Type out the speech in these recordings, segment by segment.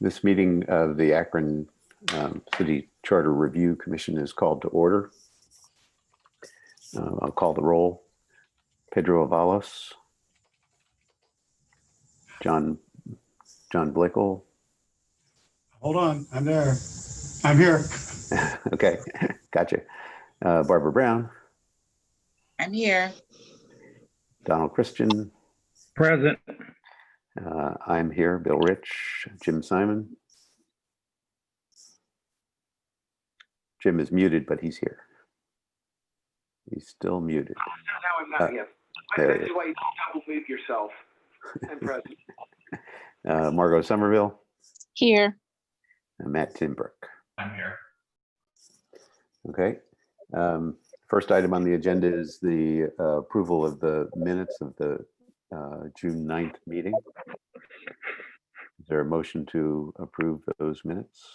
This meeting of the Akron City Charter Review Commission is called to order. I'll call the roll. Pedro Avalos, John Blickel. Hold on, I'm there. I'm here. Okay, gotcha. Barbara Brown. I'm here. Donald Christian. Present. I'm here. Bill Rich. Jim Simon. Jim is muted, but he's here. He's still muted. No, I'm not yet. That's why you double mute yourself. I'm present. Margot Somerville. Here. And Matt Timbrook. I'm here. Okay. First item on the agenda is the approval of the minutes of the June 9th meeting. Is there a motion to approve those minutes?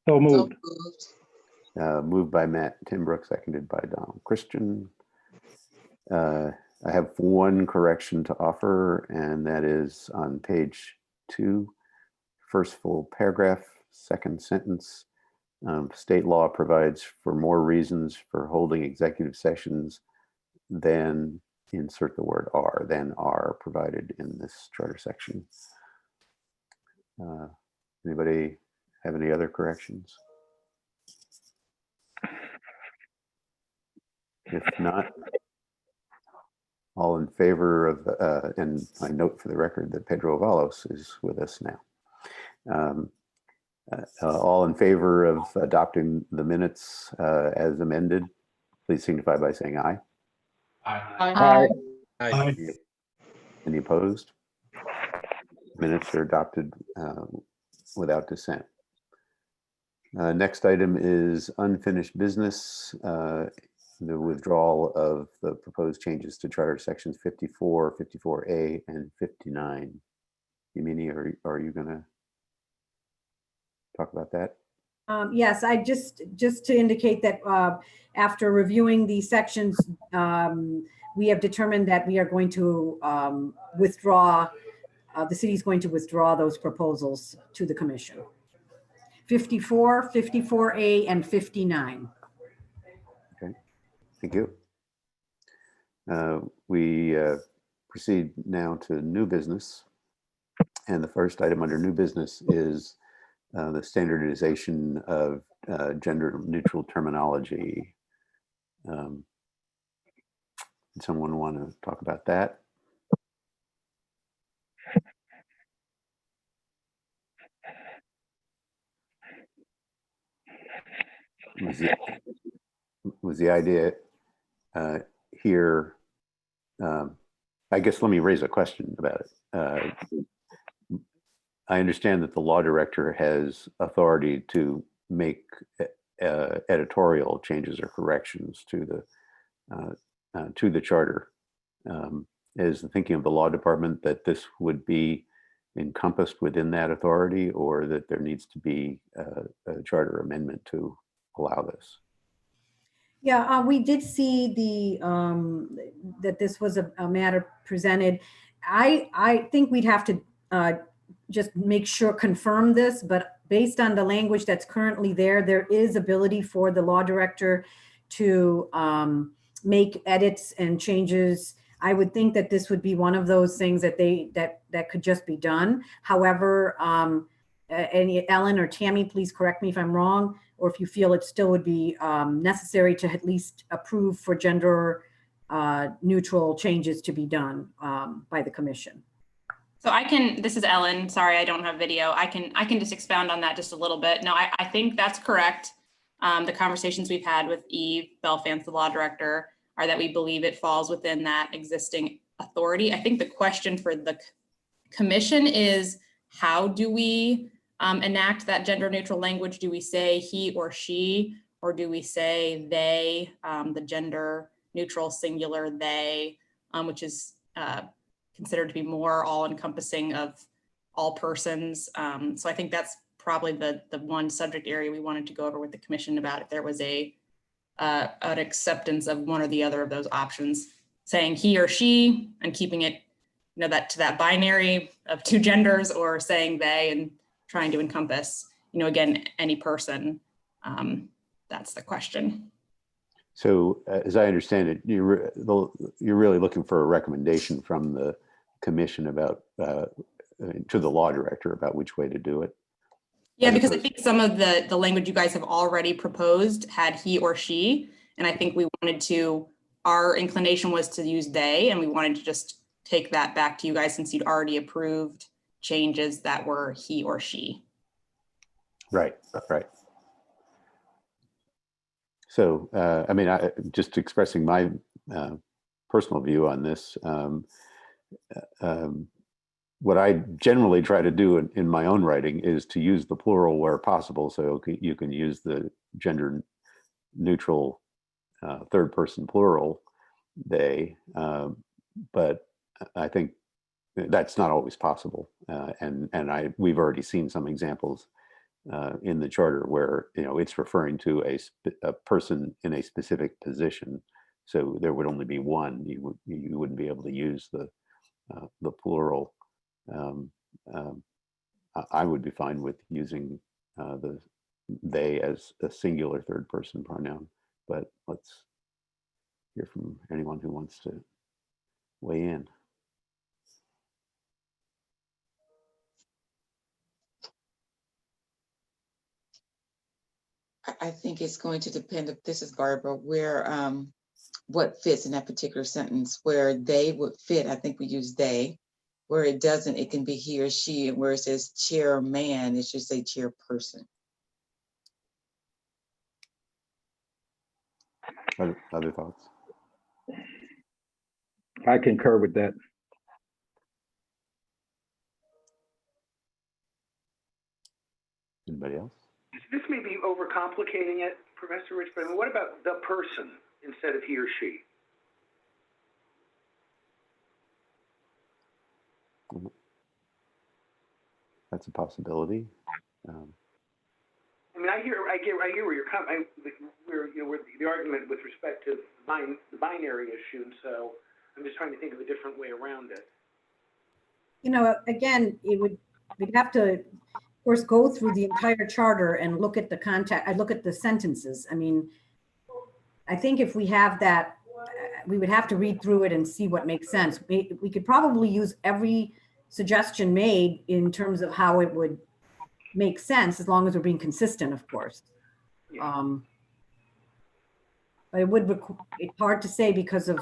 So moved. Moved by Matt Timbrook, seconded by Donald Christian. I have one correction to offer, and that is on page 2, first full paragraph, second sentence. State law provides for more reasons for holding executive sessions than, insert the word are, than are provided in this charter section. Anybody have any other corrections? If not, all in favor of, and I note for the record that Pedro Avalos is with us now. All in favor of adopting the minutes as amended, please signify by saying aye. Aye. Aye. Any opposed? Minutes are adopted without dissent. Next item is unfinished business. The withdrawal of the proposed changes to Charter Sections 54, 54A, and 59. Yamini, are you going to talk about that? Yes, I just to indicate that after reviewing these sections, we have determined that we are going to withdraw, the city is going to withdraw those proposals to the commission. 54, 54A, and 59. Okay, thank you. We proceed now to new business. And the first item under new business is the standardization of gender neutral terminology. Does someone want to talk about that? Was the idea here, I guess let me raise a question about it. I understand that the law director has authority to make editorial changes or corrections to the charter. Is the thinking of the law department that this would be encompassed within that authority, or that there needs to be a charter amendment to allow this? Yeah, we did see that this was a matter presented. I think we'd have to just make sure, confirm this, but based on the language that's currently there is ability for the law director to make edits and changes. I would think that this would be one of those things that that could just be done. However, Ellen or Tammy, please correct me if I'm wrong, or if you feel it still would be necessary to at least approve for gender neutral changes to be done by the commission. So this is Ellen, sorry, I don't have video. I can just expound on that just a little bit. No, I think that's correct. The conversations we've had with Eve Belfance, the law director, are that we believe it falls within that existing authority. I think the question for the commission is, how do we enact that gender neutral language? Do we say he or she, or do we say they, the gender neutral singular they, which is considered to be more all encompassing of all persons. So I think that's probably the one subject area we wanted to go over with the commission about if there was an acceptance of one or the other of those options, saying he or she and keeping it that to that binary of two genders, or saying they and trying to encompass, again, any person. That's the question. So as I understand it, you're really looking for a recommendation from the commission about to the law director about which way to do it. Yeah, because I think some of the language you guys have already proposed had he or she, and I think our inclination was to use they, and we wanted to just take that back to you guys since you'd already approved changes that were he or she. Right. So, I mean, just expressing my personal view on this, what I generally try to do in my own writing is to use the plural where possible. So you can use the gender neutral third person plural, they, but I think that's not always possible. And we've already seen some examples in the charter where it's referring to a person in a specific position, so there would only be one. You wouldn't be able to use the plural. I would be fine with using the they as a singular third person pronoun, but let's hear from anyone who wants to weigh in. I think it's going to depend, if this is Barbara, what fits in that particular sentence. Where they would fit, I think we use they. Where it doesn't, it can be he or she, and where it says chairman, it should say chairperson. Other thoughts? I concur with that. Anybody else? This may be overcomplicating it, Professor Rich, but what about the person instead of he or she? That's a possibility. I mean, I hear where you're coming. Where the argument with respect to the binary issue, and so I'm just trying to think of a different way around it. Again, we'd have to, of course, go through the entire charter and look at the context. I look at the sentences. I mean, I think if we have that, we would have to read through it and see what makes sense. We could probably use every suggestion made in terms of how it would make sense, as long as we're being consistent, of course. Yeah. But it's hard to say because of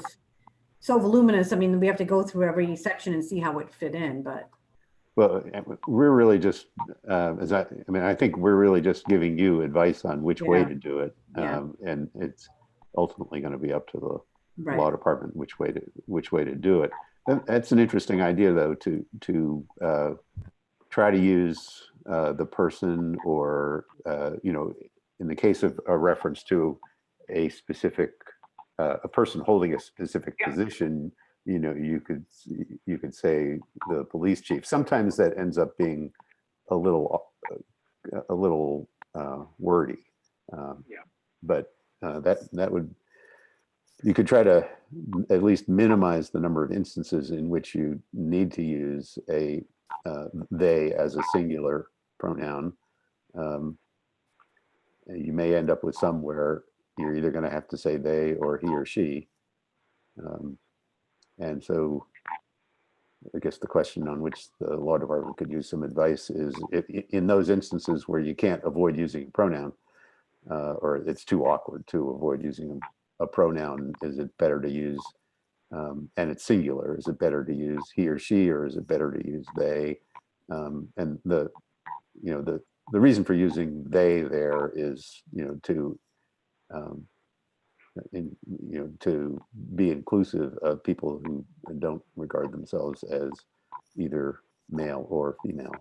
so voluminous. I mean, we have to go through every section and see how it fit in, but. Well, we're really just, I think we're really just giving you advice on which way to do it. And it's ultimately going to be up to the law department which way to do it. That's an interesting idea, though, to try to use the person, or in the case of a reference to a specific a person holding a specific position, you could say the police chief. Sometimes that ends up being a little wordy, but that would, you could try to at least minimize the number of instances in which you need to use a they as a singular pronoun. You may end up with some where you're either going to have to say they or he or she. And so I guess the question on which the law department could use some advice is, if in those instances where you can't avoid using a pronoun, or it's too awkward to avoid using a pronoun, is it better to use, and it's singular, is it better to use he or she, or is it better to use they? And the reason for using they there is, to be inclusive of people who don't regard themselves as either male or female.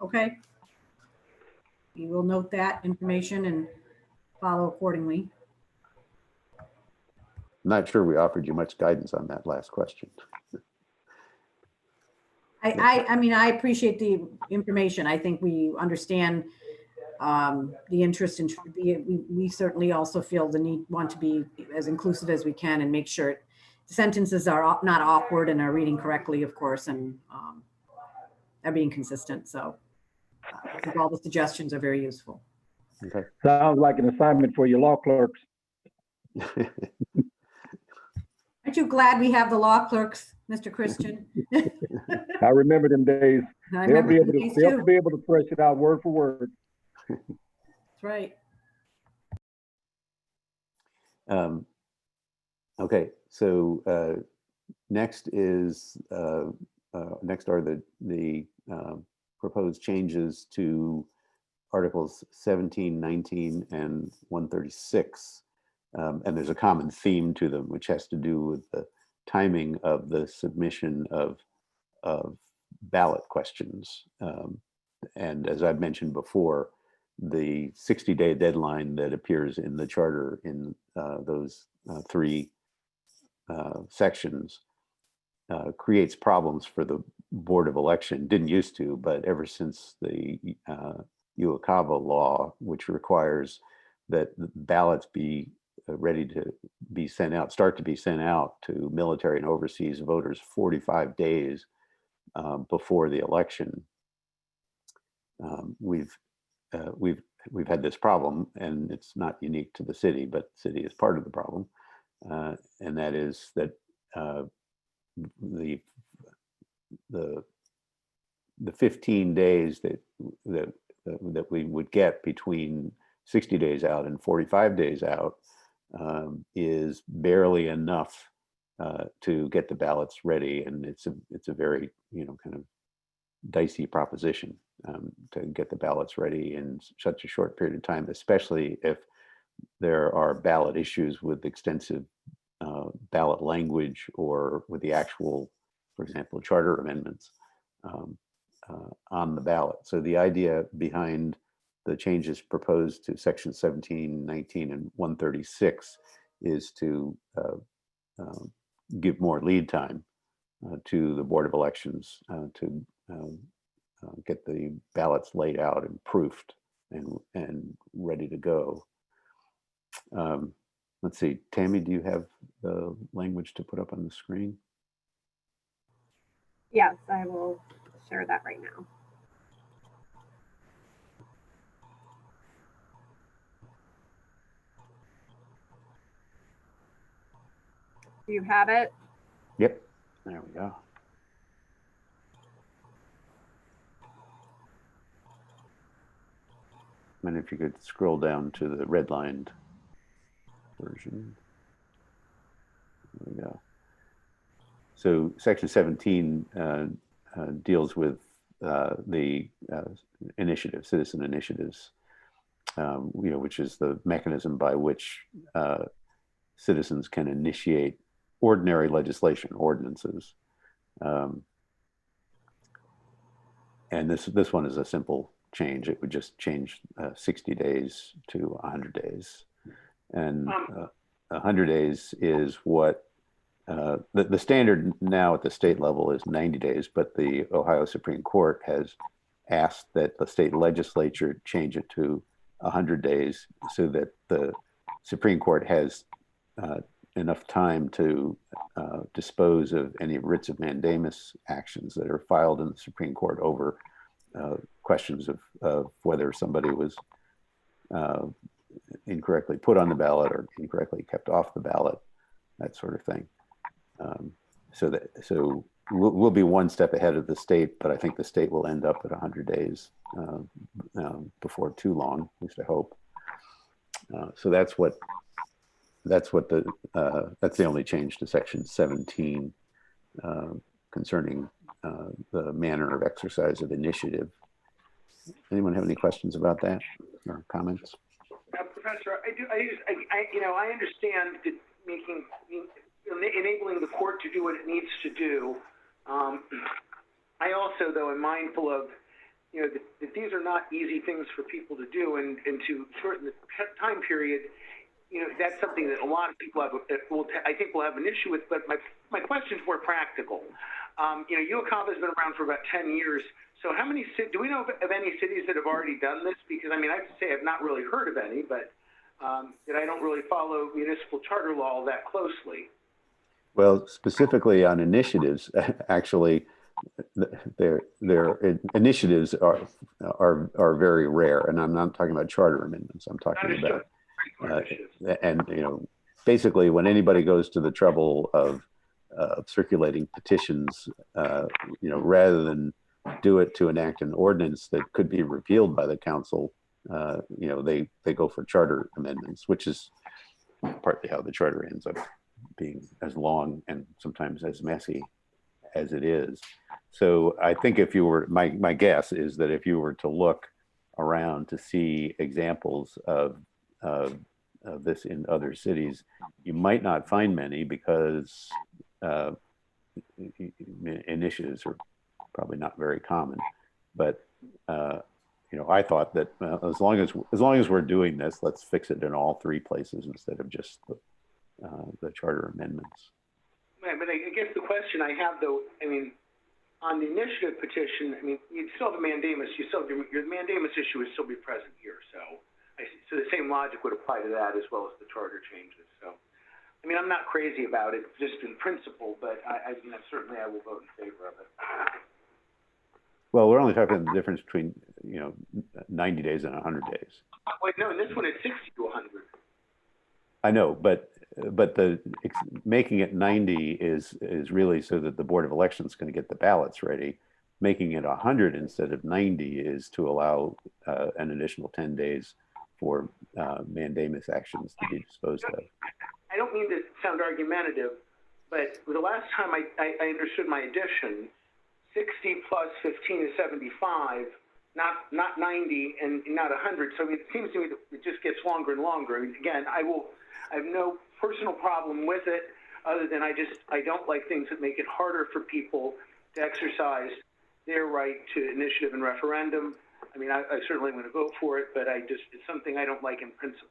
Okay. We will note that information and follow accordingly. I'm not sure we offered you much guidance on that last question. I mean, I appreciate the information. I think we understand the interest in, we certainly also feel the want to be as inclusive as we can and make sure the sentences are not awkward and are reading correctly, of course, and are being consistent. So I think all the suggestions are very useful. Okay. Sounds like an assignment for your law clerks. Aren't you glad we have the law clerks, Mr. Christian? I remember them days. I They'll remember be able the to, days they'll too. be able to thresh it out word for word. That's right. Okay, so next are the proposed changes to Articles 17, 19, and 136. And there's a common theme to them, which has to do with the timing of the submission of ballot questions. And as I've mentioned before, the 60-day deadline that appears in the charter in those three sections creates problems for the Board of Election. Didn't used to, but ever since the Uokava law, which requires that ballots be ready to be sent out, start to be sent out to military and overseas voters 45 days before the election. We've had this problem, and it's not unique to the city, but the city is part of the problem, and that is that the 15 days that we would get between 60 days out and 45 days out is barely enough to get the ballots ready, and it's a very kind of dicey proposition to get the ballots ready in such a short period of time, especially if there are ballot issues with extensive ballot language or with the actual, for example, charter amendments on the ballot. So the idea behind the changes proposed to section 17, 19, and 136 is to give more lead time to the Board of Elections to get the ballots laid out and proofed and ready to go. Let's see, Tammy, do you have the language to put up on the screen? Yes, I will share that right now. Do you have it? Yep, there we go. And if you could scroll down to the redlined version. There we go. So section 17 deals with the initiative, citizen initiatives, which is the mechanism by which citizens can initiate ordinary legislation, ordinances. And this one is a simple change. It would just change 60 days to 100 days. And 100 days is what the standard now at the state level is 90 days, but the Ohio Supreme Court has asked that the state legislature change it to 100 days so that the Supreme Court has enough time to dispose of any writs of mandamus actions that are filed in the Supreme Court over questions of whether somebody was incorrectly put on the ballot or incorrectly kept off the ballot, that sort of thing. So we'll be one step ahead of the state, but I think the state will end up at 100 days before too long, at least I hope. So that's the only change to section 17 concerning the manner of exercise of initiative. Anyone have any questions about that or comments? Professor, I understand that enabling the court to do what it needs to do. I also, though, am mindful of, that these are not easy things for people to do, and to shorten the time period, you know, that's something that a lot of people have, I think will have an issue with, but my question's more practical. You know, UOCAVA has been around for about 10 years. So how many, do we know of any cities that have already done this? Because I mean, I have to say I've not really heard of any, but that I don't really follow municipal charter law all that closely. Well, specifically on initiatives, actually, their initiatives are very rare, and I'm not talking about charter amendments. I'm talking about and you know, basically when anybody goes to the trouble of circulating petitions, you know, rather than do it to enact an ordinance that could be repealed by the council, you know, they go for charter amendments, which is partly how the charter ends up being as long and sometimes as messy as it is. So I think if you were, my guess is that if you were to look around to see examples of this in other cities, you might not find many because initiatives are probably not very common. But you know, I thought that as long as we're doing this, let's fix it in all three places instead of just the charter amendments. Right, but I guess the question I have, though, I mean, on the initiative petition, I mean, you still have a mandamus. You still have your mandamus issue would still be present here. So, so the same logic would apply to that as well as the charter changes. So, I mean, I'm not crazy about it, just in principle, but you know, certainly I will vote in favor of it. Well, we're only talking the difference between, you know, 90 days and 100 days. Wait, no, in this one it's 60 to 100. I know, but making it 90 is really so that the Board of Elections can get the ballots ready. Making it 100 instead of 90 is to allow an additional 10 days for mandamus actions to be disposed of. I don't mean to sound argumentative, but the last time I understood my addition, 60 plus 15 is 75, not 90 and not 100. So I mean, it seems to me that it just gets longer and longer. I mean, again, I have no personal problem with it, other than I don't like things that make it harder for people to exercise their right to initiative and referendum. I mean, I certainly want to vote for it, but it's something I don't like in principle.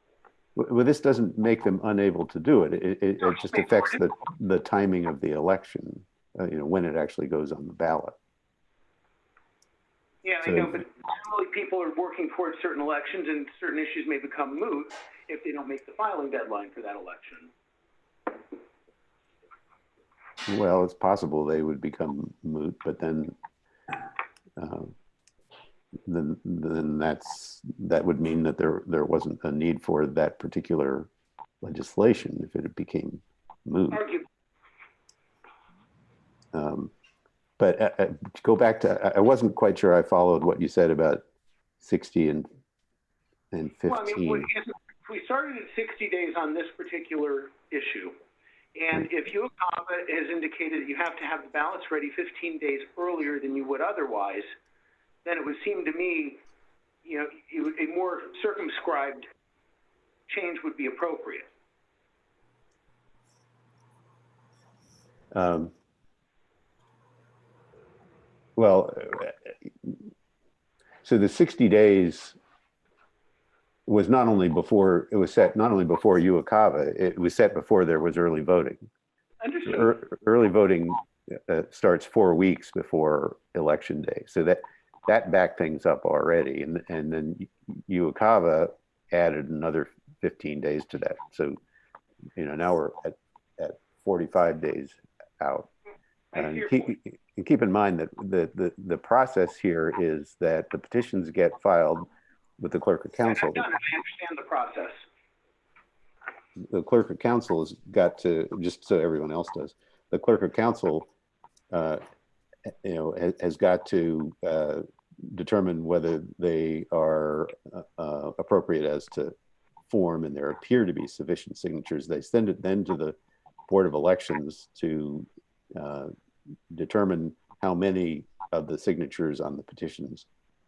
Well, this doesn't make them unable to do it. It just affects the timing of the election, you know, when it actually goes on the ballot. Yeah, so, I know, but generally people are working towards certain elections, and certain issues may become moot if they don't make the filing deadline for that election. Well, it's possible they would become moot, but then that would mean that there wasn't a need for that particular legislation if it became moot. But to go back to, I wasn't quite sure I followed what you said about 60 and 15. Well, I mean, we started at 60 days on this particular issue. And if UOCAVA has indicated that you have to have the ballots ready 15 days earlier than you would otherwise, then it would seem to me, you know, a more circumscribed change would be appropriate. Well, so the 60 days was not only before, it was set not only before UOCAVA, it was set before there was early voting. Understood. Early voting starts 4 weeks before election day. So that backed things up already. And then UOCAVA added another 15 days to that. So, you know, now we're at 45 days out. And keep in mind that the process here is that the petitions get filed with the clerk of council. I understand the process. The clerk of council has got to, just so everyone else does, the clerk of council, you know, has got to determine whether they are appropriate as to form, and there appear to be sufficient signatures. They send it then to the Board of Elections to determine how many of the signatures on the petition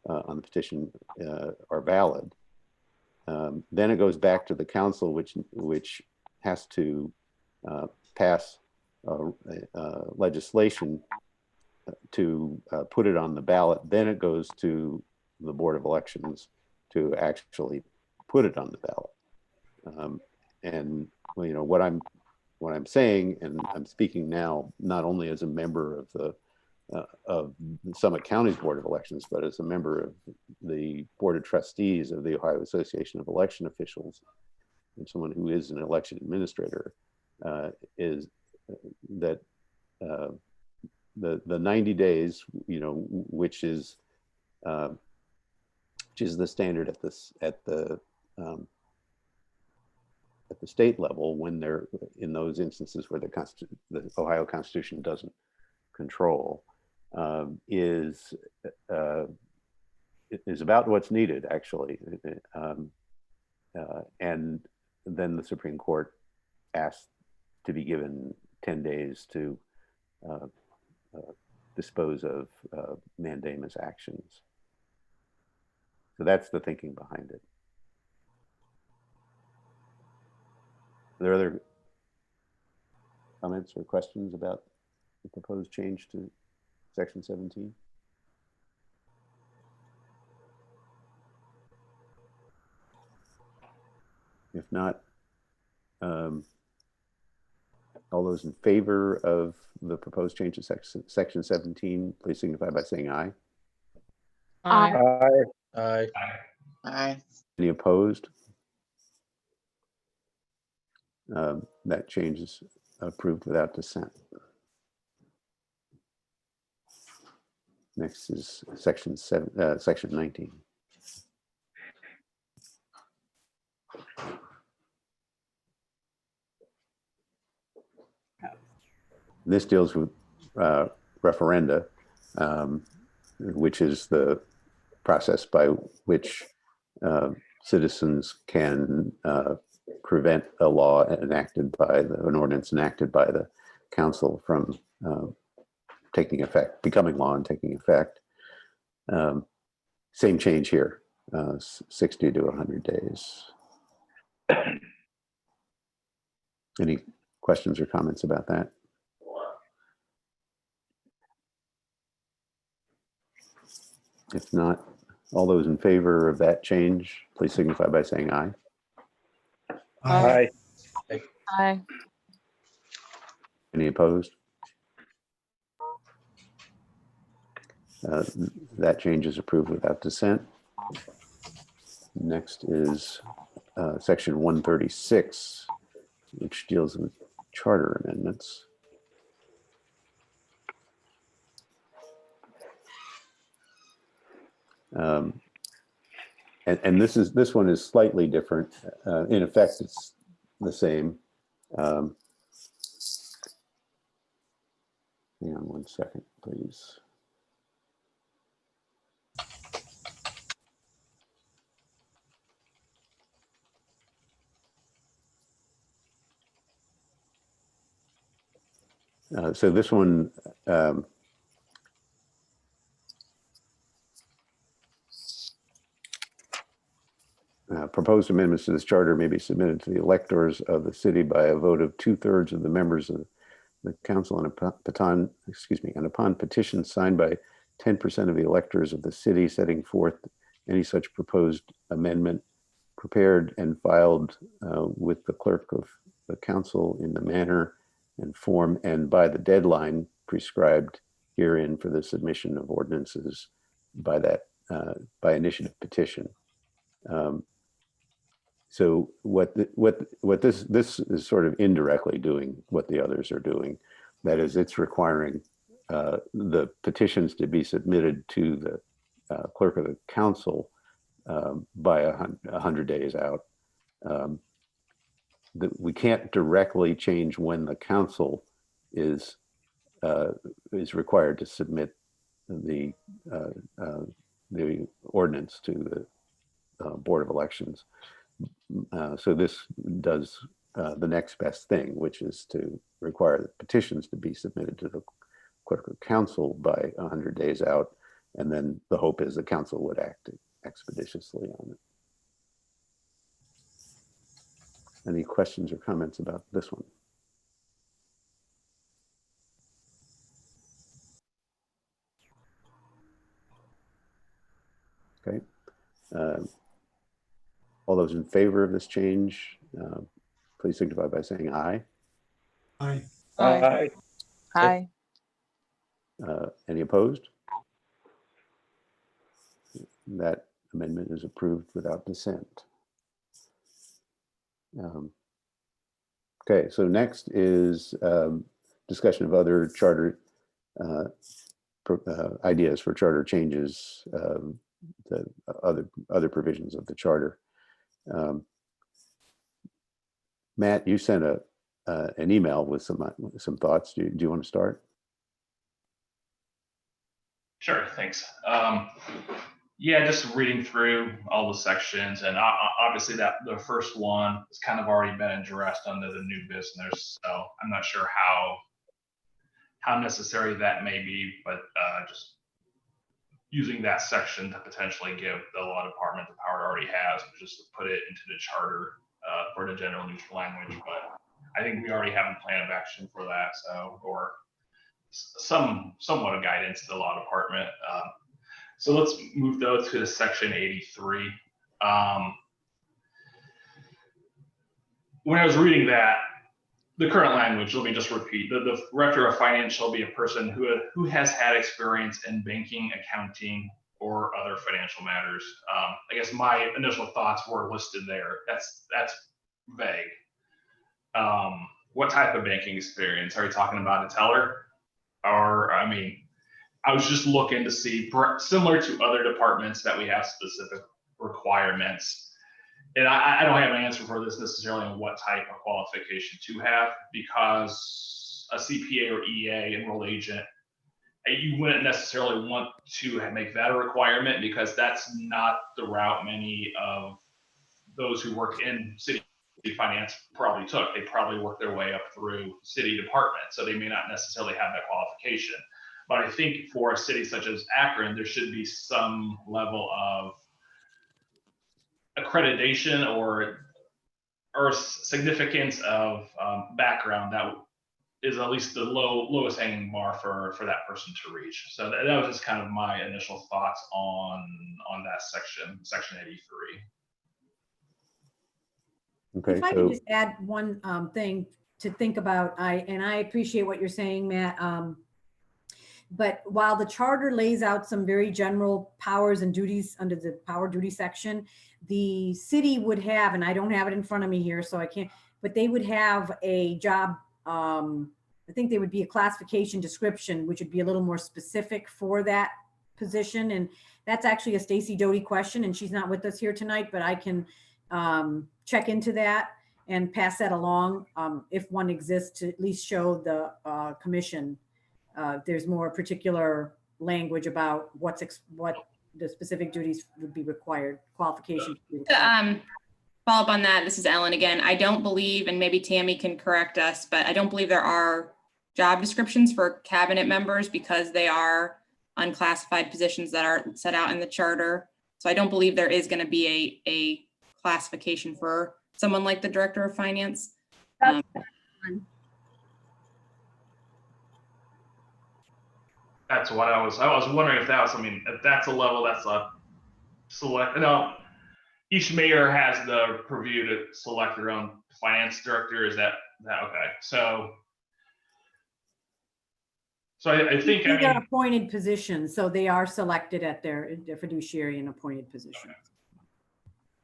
are valid. Then it goes back to the council, which has to pass legislation to put it on the ballot. Then it goes to the Board of Elections to actually put it on the ballot. And well, you know what I'm saying, and I'm speaking now not only as a member of the Summit County's Board of Elections, but as a member of the Board of Trustees of the Ohio Association of Election Officials, and someone who is an election administrator, is that the 90 days, you know, which is the standard at the state level when they're in those instances where the Ohio Constitution doesn't control, is about what's needed, actually. And then the Supreme Court asked to be given 10 days to dispose of mandamus actions. So that's the thinking behind it. Are there other comments or questions about the proposed change to Section 17? If not, all those in favor of the proposed change to Section 17, please signify by saying aye. Aye. Aye. Aye. Any opposed? That change is approved without dissent. Next is Section 19. This deals with referenda, which is the process by which citizens can prevent a law enacted by an ordinance enacted by the council from taking effect, becoming law and taking effect. Same change here, 60 to 100 days. Any questions or comments about that? If not, all those in favor of that change, please signify by saying aye. Aye. Aye. Any opposed? That change is approved without dissent. Next is Section 136, which deals with charter amendments. And this one is slightly different. In effect, it's the same. Hang on one second, please. So this one proposed amendments to this charter may be submitted to the electors of the city by a vote of 2/3 of the members of the council and upon petition signed by 10% of the electors of the city setting forth any such proposed amendment prepared and filed with the clerk of the council in the manner and form and by the deadline prescribed herein for the submission of ordinances by initiative petition. So what this is sort of indirectly doing what the others are doing. That is, it's requiring the petitions to be submitted to the clerk of the council by 100 days out. We can't directly change when the council is required to submit the ordinance to the Board of Elections. So this does the next best thing, which is to require the petitions to be submitted to the clerk of council by 100 days out. And then the hope is the council would act expeditiously on it. Any questions or comments about this one? Okay. All those in favor of this change, please signify by saying aye. Aye. Aye. Aye. Any opposed? That amendment is approved without dissent. Okay, so next is discussion of other charter ideas for charter changes, the other provisions of the charter. Matt, you sent an email with some thoughts. Do you want to start? Sure, thanks. Yeah, just reading through all the sections, and obviously that the first one has kind of already been addressed under the new business, so I'm not sure how necessary that may be, but just using that section to potentially give the law department the power it already has, just to put it into the charter for the general neutral language. But I think we already have a plan of action for that, so, or somewhat of guidance to the law department. So let's move though to the section 83. When I was reading that, the current language, let me just repeat, the director of finance shall be a person who has had experience in banking, accounting, or other financial matters. I guess my initial thoughts were listed there. That's vague. What type of banking experience? Are you talking about a teller? Or, I mean, I was just looking to see, similar to other departments that we have specific requirements. And I don't have an answer for this necessarily on what type of qualification to have, because a CPA or EA, enrolled agent, you wouldn't necessarily want to make that a requirement, because that's not the route many of those who work in city finance probably took. They probably worked their way up through city department, so they may not necessarily have that qualification. But I think for a city such as Akron, there should be some level of accreditation or significance of background that is at least the lowest hanging bar for that person to reach. So that was just kind of my initial thoughts on that section 83. Okay, If I so could just add one thing to think about, I appreciate what you're saying, Matt. But while the charter lays out some very general powers and duties under the power duty section, the city would have, and I don't have it in front of me here, so I can't, but they would have a job, I think there would be a classification description, which would be a little more specific for that position. And that's actually a Stacy Doty question, and she's not with us here tonight, but I can check into that and pass that along if one exists, to at least show the commission there's more particular language about what the specific duties would be required, qualifications. Follow up on that. This is Ellen again. I don't believe, and maybe Tammy can correct us, but I don't believe there are job descriptions for cabinet members, because they are unclassified positions that are set out in the charter. So I don't believe there is going to be a classification for someone like the director of finance. That's what I was wondering if that was, I mean, if that's a level that's a select, no, each mayor has the purview to select their own finance director. Is that okay? So I think, These are appointed positions, so they are selected at their fiduciary and appointed positions. Okay.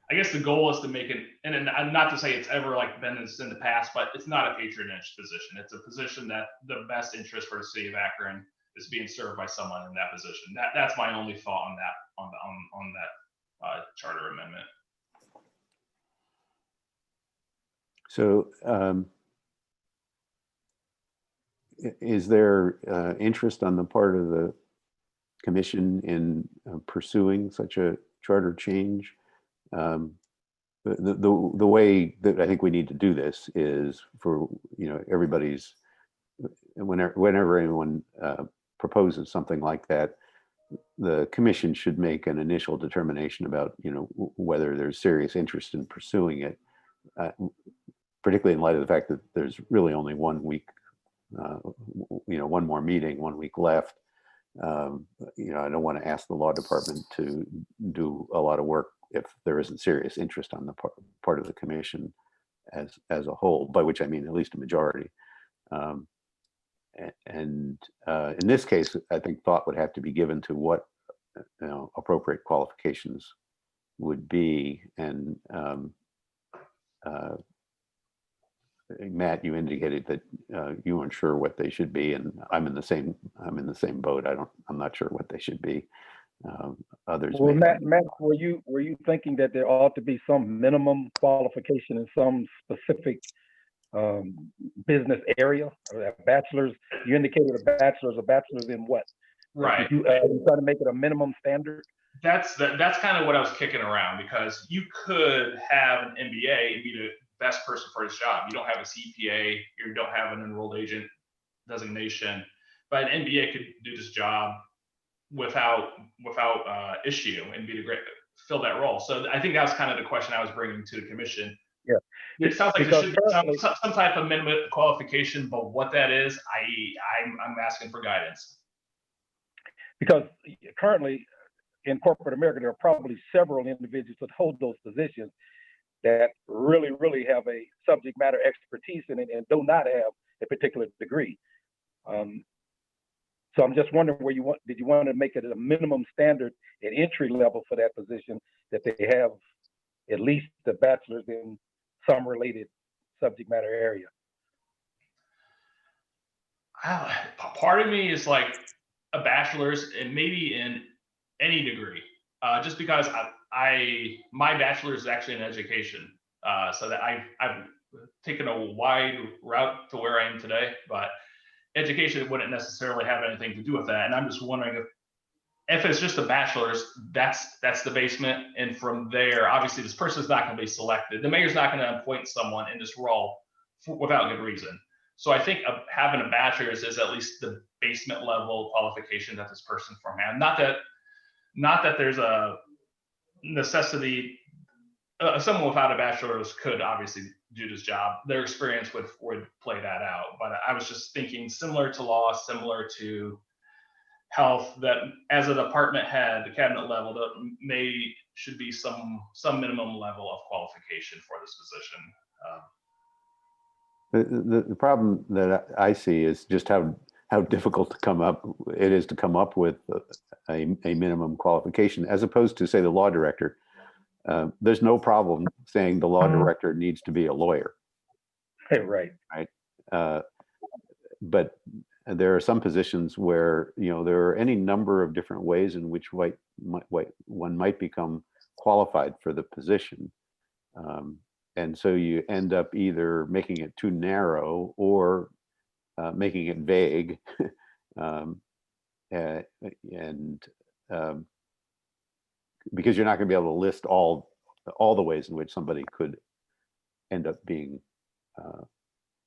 I guess the goal is to make it, and not to say it's ever like been this in the past, but it's not a patronage position. It's a position that the best interest for the city of Akron is being served by someone in that position. That's my only thought on that, on that charter amendment. So is there interest on the part of the commission in pursuing such a charter change? The way that I think we need to do this is for, everybody's, whenever anyone proposes something like that, the commission should make an initial determination about, whether there's serious interest in pursuing it, particularly in light of the fact that there's really only 1 week, one more meeting, 1 week left. I don't want to ask the law department to do a lot of work if there isn't serious interest on the part of the commission. as a whole, by which I mean at least a majority. And in this case, I think thought would have to be given to what appropriate qualifications would be. And Matt, you indicated that you weren't sure what they should be, and I'm in the same boat. I'm not sure what they should be. Others. Well, may Matt, were you thinking that there ought to be some minimum qualification in some specific business area? Or a bachelor's? You indicated a bachelor's in what? Right. You try to make it a minimum standard? That's kind of what I was kicking around, because you could have an MBA and be the best person for this job. You don't have a CPA, you don't have an enrolled agent designation, but an MBA could do this job without issue and fill that role. So I think that was kind of the question I was bringing to the commission. Yeah. It sounds like there should be some type of minimum qualification, but what that is, I'm asking for guidance. Because currently in corporate America, there are probably several individuals that hold those positions that really, really have a subject matter expertise in it and do not have a particular degree. So I'm just wondering did you want to make it a minimum standard at entry level for that position that they have at least a bachelor's in some related subject matter area? Part of me is like a bachelor's, and maybe in any degree, just because my bachelor's is actually in education, so that I've taken a wide route to where I am today, but education wouldn't necessarily have anything to do with that. And I'm just wondering if it's just a bachelor's, that's the basement, and from there, obviously this person's not going to be selected. The mayor's not going to appoint someone in this role without good reason. So I think having a bachelor's is at least the basement level qualification that this person from had. Not that there's a necessity. Someone without a bachelor's could obviously do this job. Their experience would play that out. But I was just thinking, similar to law, similar to health, that as a department head, the cabinet level, that should be some minimum level of qualification for this position. The problem that I see is just how difficult it is to come up with a minimum qualification, as opposed to, say, the law director. There's no problem saying the law director needs to be a lawyer. Right. But there are some positions where there are any number of different ways in which one might become qualified for the position. And so you end up either making it too narrow or making it vague. Because you're not going to be able to list all the ways in which somebody could end up being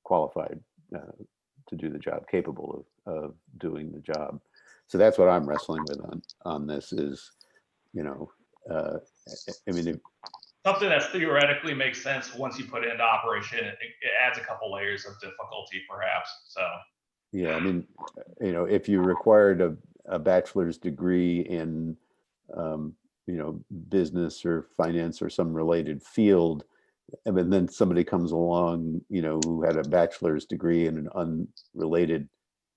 qualified to do the job, capable of doing the job. So that's what I'm wrestling with on this is, I mean, something that theoretically makes sense once you put it into operation. It adds a couple layers of difficulty, perhaps. So yeah, I mean, if you required a bachelor's degree in business or finance or some related field, and then somebody comes along, who had a bachelor's degree in an unrelated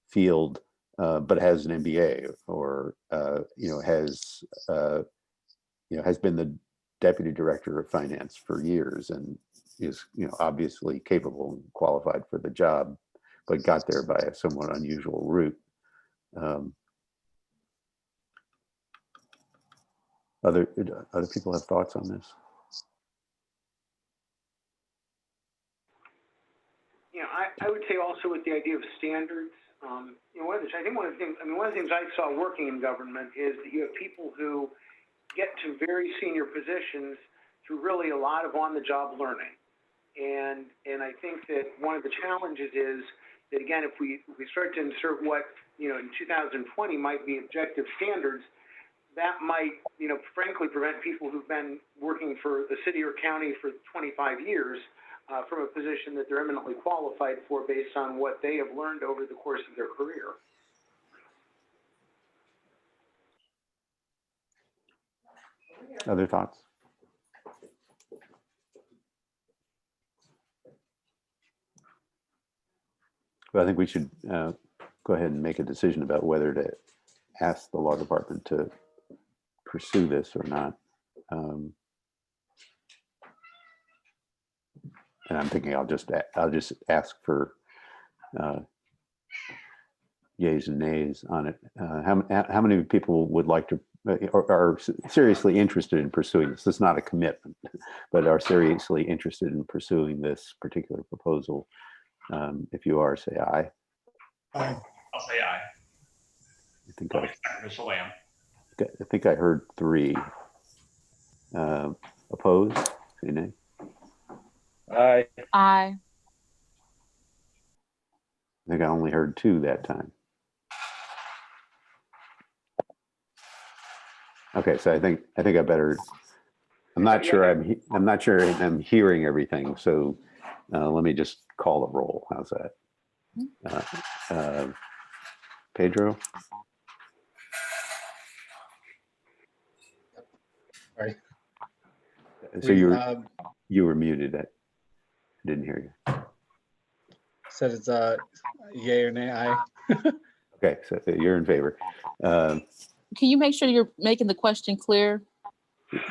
field, but has an MBA or has been the deputy director of finance for years and is obviously capable and qualified for the job, but got there by a somewhat unusual route. Other people have thoughts on this? I would say also with the idea of standards, one of the things I saw working in government is that you have people who get to very senior positions through really a lot of on-the-job learning, and I think that one of the challenges is that, again, if we start to insert what in 2020 might be objective standards, that might frankly prevent people who've been working for the city or county for 25 years from a position that they're eminently qualified for based on what they have learned over the course of their career. Other thoughts? I think we should go ahead and make a decision about whether to ask the law department to pursue this or not. And I'm thinking I'll just ask for yays and nays on it. How many people would like to or are seriously interested in pursuing this? This is not a commitment, but are seriously interested in pursuing this particular proposal. If you are, say aye. Aye. I'll say aye. I think I heard 3. Opposed? Say nay. Aye. Aye. I think I only heard 2 that time. Okay, so I think I better. I'm not sure I'm hearing everything. So let me just call a roll. How's that? Pedro. Right. So you were muted. I didn't hear you. Said it's yay or nay. Aye. Okay, so you're in favor. Can you make sure you're making the question clear,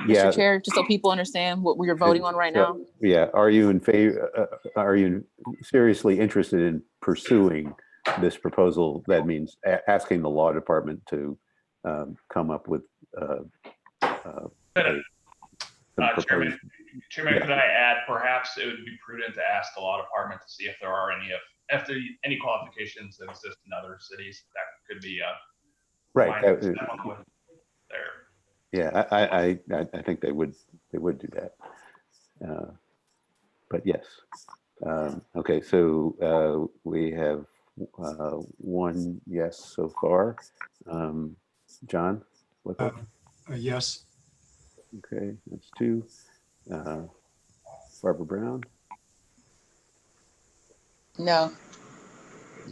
Yeah. Mr. Chair, just so people understand what we're voting on right now? Yeah. Are you in favor? Are you seriously interested in pursuing this proposal? That means asking the law department to come up with Chairman, Yeah. could I add perhaps it would be prudent to ask the law department to see if there are any qualifications that exist in other cities that could be right. step up with there. Yeah, I think they would do that. But yes. Okay, so we have 1 yes so far. John? Yes. Okay, that's 2. Barbara Brown? No.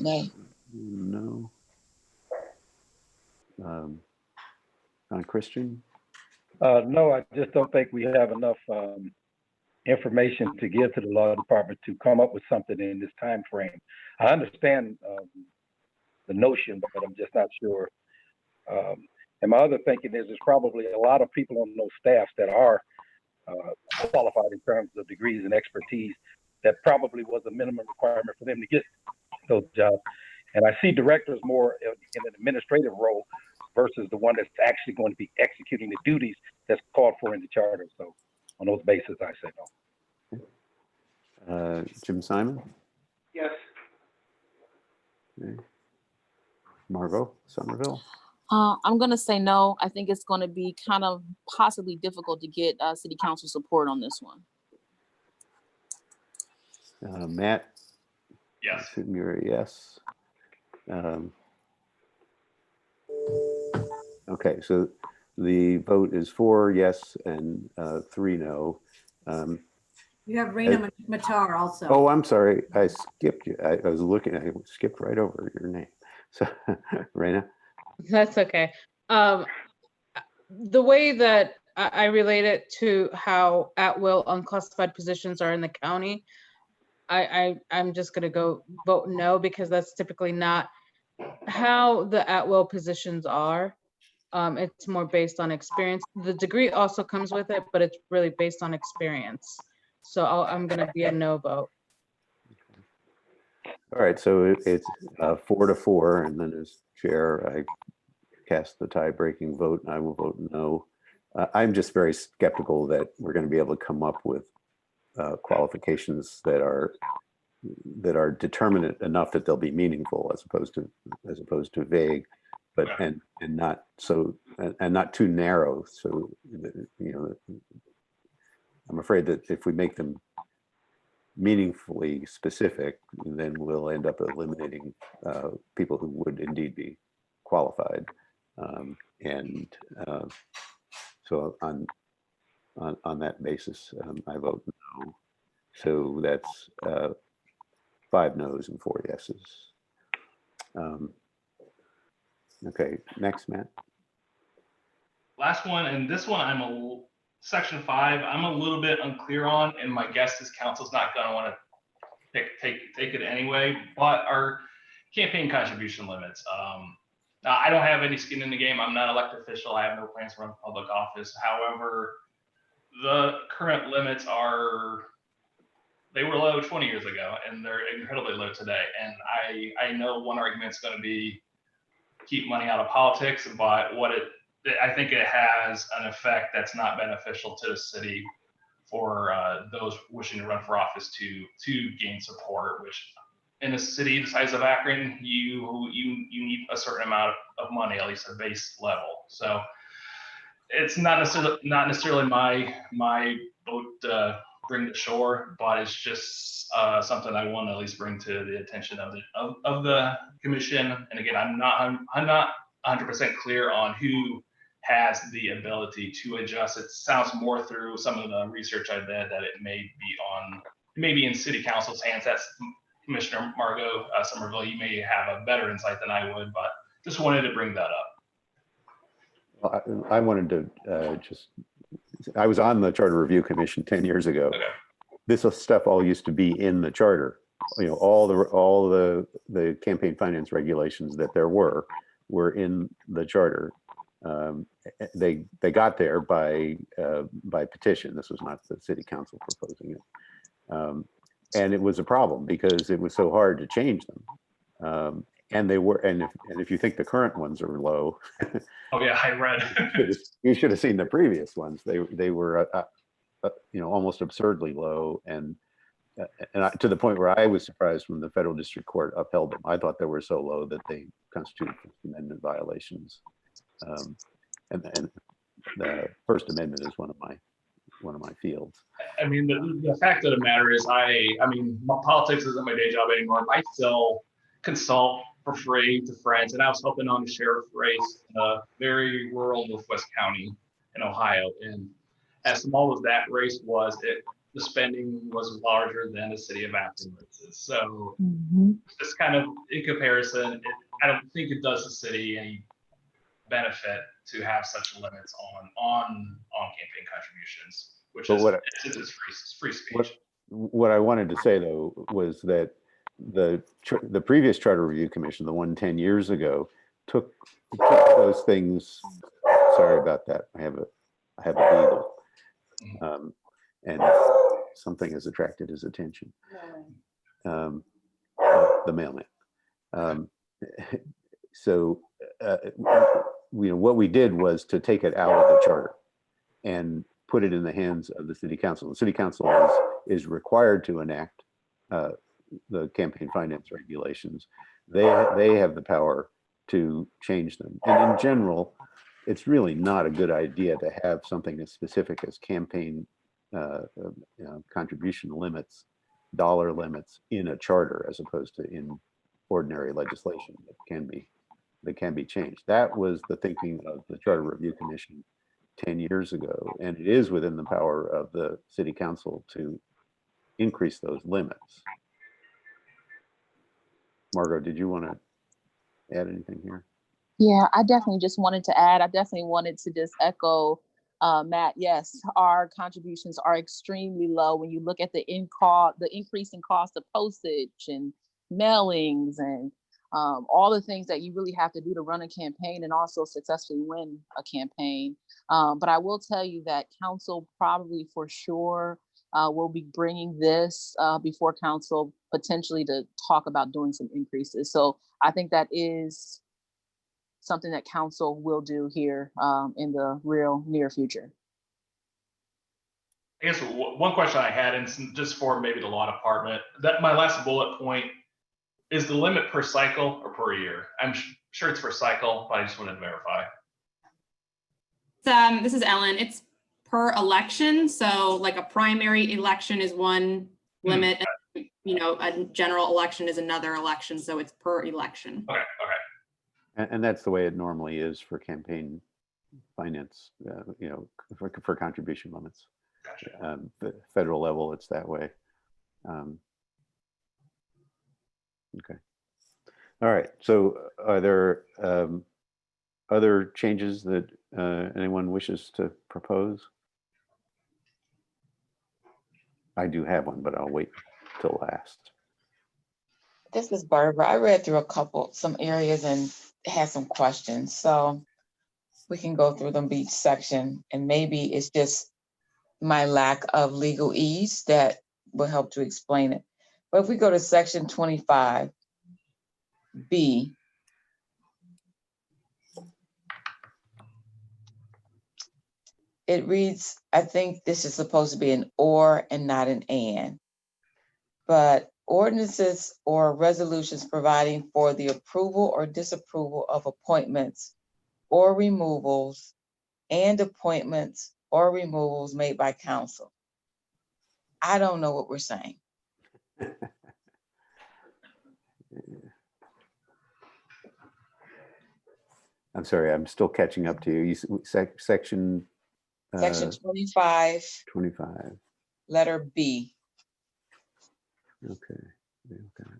Nay. No. Christian? No, I just don't think we have enough information to give to the law department to come up with something in this time frame. I understand the notion, but I'm just not sure. And my other thinking is there's probably a lot of people on those staffs that are qualified in terms of degrees and expertise. That probably was a minimum requirement for them to get those jobs. And I see directors more in an administrative role versus the one that's actually going to be executing the duties that's called for in the charter. So on those bases, I say no. Jim Simon? Yes. Okay. Margot Somerville? I'm going to say no. I think it's going to be kind of possibly difficult to get city council support on this one. Matt? Yes. You're a yes. Okay, so the vote is 4 yes and 3 no. You have Reina Matar also. Oh, I'm sorry. I skipped you. I was looking. I skipped right over your name. So, Reina. That's okay. The way that I relate it to how at-will unclassified positions are in the county, I'm just going to go vote no, because that's typically not how the at-will positions are. It's more based on experience. The degree also comes with it, but it's really based on experience. So I'm going to be a no vote. All right, so it's 4-4, and then as chair, I cast the tie-breaking vote, and I will vote no. I'm just very skeptical that we're going to be able to come up with qualifications that are determinate enough that they'll be meaningful, as opposed to vague, but and not so and not too narrow. So I'm afraid that if we make them meaningfully specific, then we'll end up eliminating people who would indeed be qualified. So on that basis, I vote no. So that's 5 no's and 4 yeses. Okay, next, Matt. Last one, and this one section 5, I'm a little bit unclear on, and my guess is council's not going to want to take it anyway. But our campaign contribution limits. I don't have any skin in the game. I'm not an elected official. I have no plans to run for public office. However, the current limits they were low 20 years ago, and they're incredibly low today. And I know one argument is going to be keep money out of politics, but I think it has an effect that's not beneficial to the city for those wishing to run for office to gain support, which in a city the size of Akron, you need a certain amount of money, at least a base level. So it's not necessarily my boat to bring to shore, but it's just something I want to at least bring to the attention of the commission. And again, I'm not 100% clear on who has the ability to adjust. It sounds more through some of the research I did that it may be in city council's hands. That's Commissioner Margot Somerville. You may have a better insight than I would, but just wanted to bring that up. Well, I wanted to I was on the Charter Review Commission 10 years ago. Okay. This stuff all used to be in the charter. You know, all the campaign finance regulations that there were in the charter. They got there by petition. This was not the city council proposing it, and it was a problem because it was so hard to change them. And if you think the current ones are low, oh yeah, I read. you should have seen the previous ones. They were almost absurdly low, and to the point where I was surprised when the federal district court upheld them. I thought they were so low that they constituted First Amendment violations. And the First Amendment is one of my fields. I mean, the fact of the matter is, I mean, politics isn't my day job anymore. I still consult for free to friends, and I was helping on the sheriff race in a very rural Northwest County in Ohio. And as small as that race was, the spending was larger than the city of Akron races. So just kind of in comparison, I don't think it does the city any benefit to have such limits on campaign contributions, which is free speech. What I wanted to say though was that the previous Charter Review Commission, the one 10 years ago, took those things. Sorry about that. I have a beagle, and something has attracted his attention. The mailman. So what we did was to take it out of the charter and put it in the hands of the city council. The city council is required to enact the campaign finance regulations. They have the power to change them. And in general, it's really not a good idea to have something as specific as campaign contribution limits, dollar limits in a charter, as opposed to in ordinary legislation that can be changed. That was the thinking of the Charter Review Commission 10 years ago, and it is within the power of the city council to increase those limits. Margot, did you want to add anything here? Yeah, I definitely just wanted to add, I definitely wanted to just echo Matt. Yes, our contributions are extremely low when you look at the increase in cost of postage and mailings and all the things that you really have to do to run a campaign and also successfully win a campaign. But I will tell you that council probably for sure will be bringing this before council potentially to talk about doing some increases. So I think that is something that council will do here in the real near future. I guess one question I had, and just for maybe the law department, that my last bullet point is the limit per cycle or per year? I'm sure it's per cycle, but I just wanted to verify. This is Ellen. It's per election. So like a primary election is one limit, and, a general election is another election. So it's per election. Okay. And that's the way it normally is for campaign finance, for contribution limits. Gotcha. The federal level, it's that way. Okay. All right. So are there other changes that anyone wishes to propose? I do have one, but I'll wait till last. This is Barbara. I read through some areas and had some questions. So we can go through them each section, and maybe it's just my lack of legal ease that will help to explain it. But if we go to section 25B, it reads, I think this is supposed to be an or and not an and, but ordinances or resolutions providing for the approval or disapproval of appointments or removals and appointments or removals made by council. I don't know what we're saying. I'm sorry, I'm still catching up to you. Section Section 25, 25. letter B. Okay. Okay.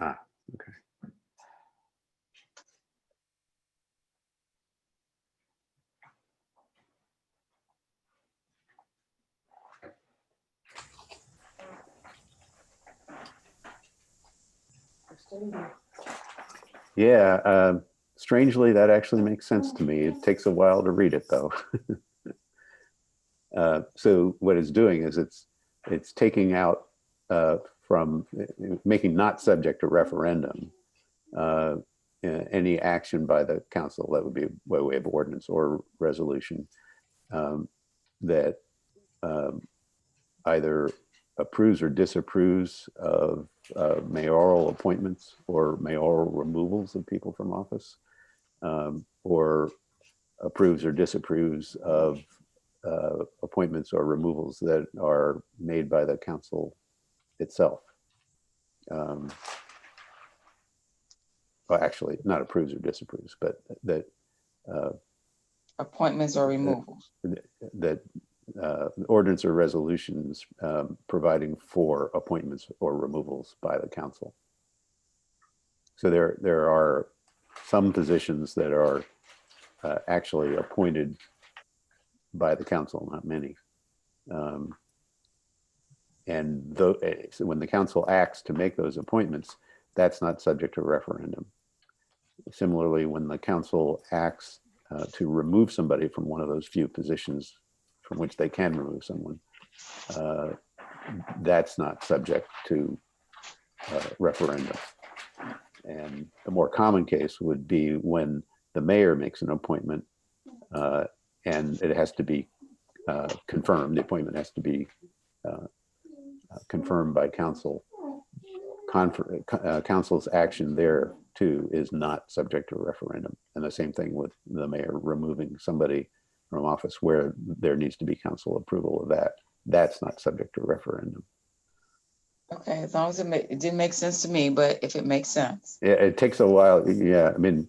Ah, okay. Yeah, strangely, that actually makes sense to me. It takes a while to read it, though. So what it's doing is it's taking out from making not subject to referendum any action by the council. That would be by way of ordinance or resolution that either approves or disapproves of mayoral appointments or mayoral removals of people from office, or approves or disapproves of appointments or removals that are made by the council itself. Well, actually, not approves or disapproves, but that Appointments or removals. that ordinance or resolutions providing for appointments or removals by the council. So there are some positions that are actually appointed by the council, not many. And so when the council acts to make those appointments, that's not subject to referendum. Similarly, when the council acts to remove somebody from one of those few positions from which they can remove someone, that's not subject to referendum. And the more common case would be when the mayor makes an appointment and it has to be confirmed. The appointment has to be confirmed by council. Council's action there too is not subject to a referendum. And the same thing with the mayor removing somebody from office where there needs to be council approval of that. That's not subject to a referendum. Okay, as long as it didn't make sense to me, but if it makes sense. Yeah, it takes a while. Yeah, I mean,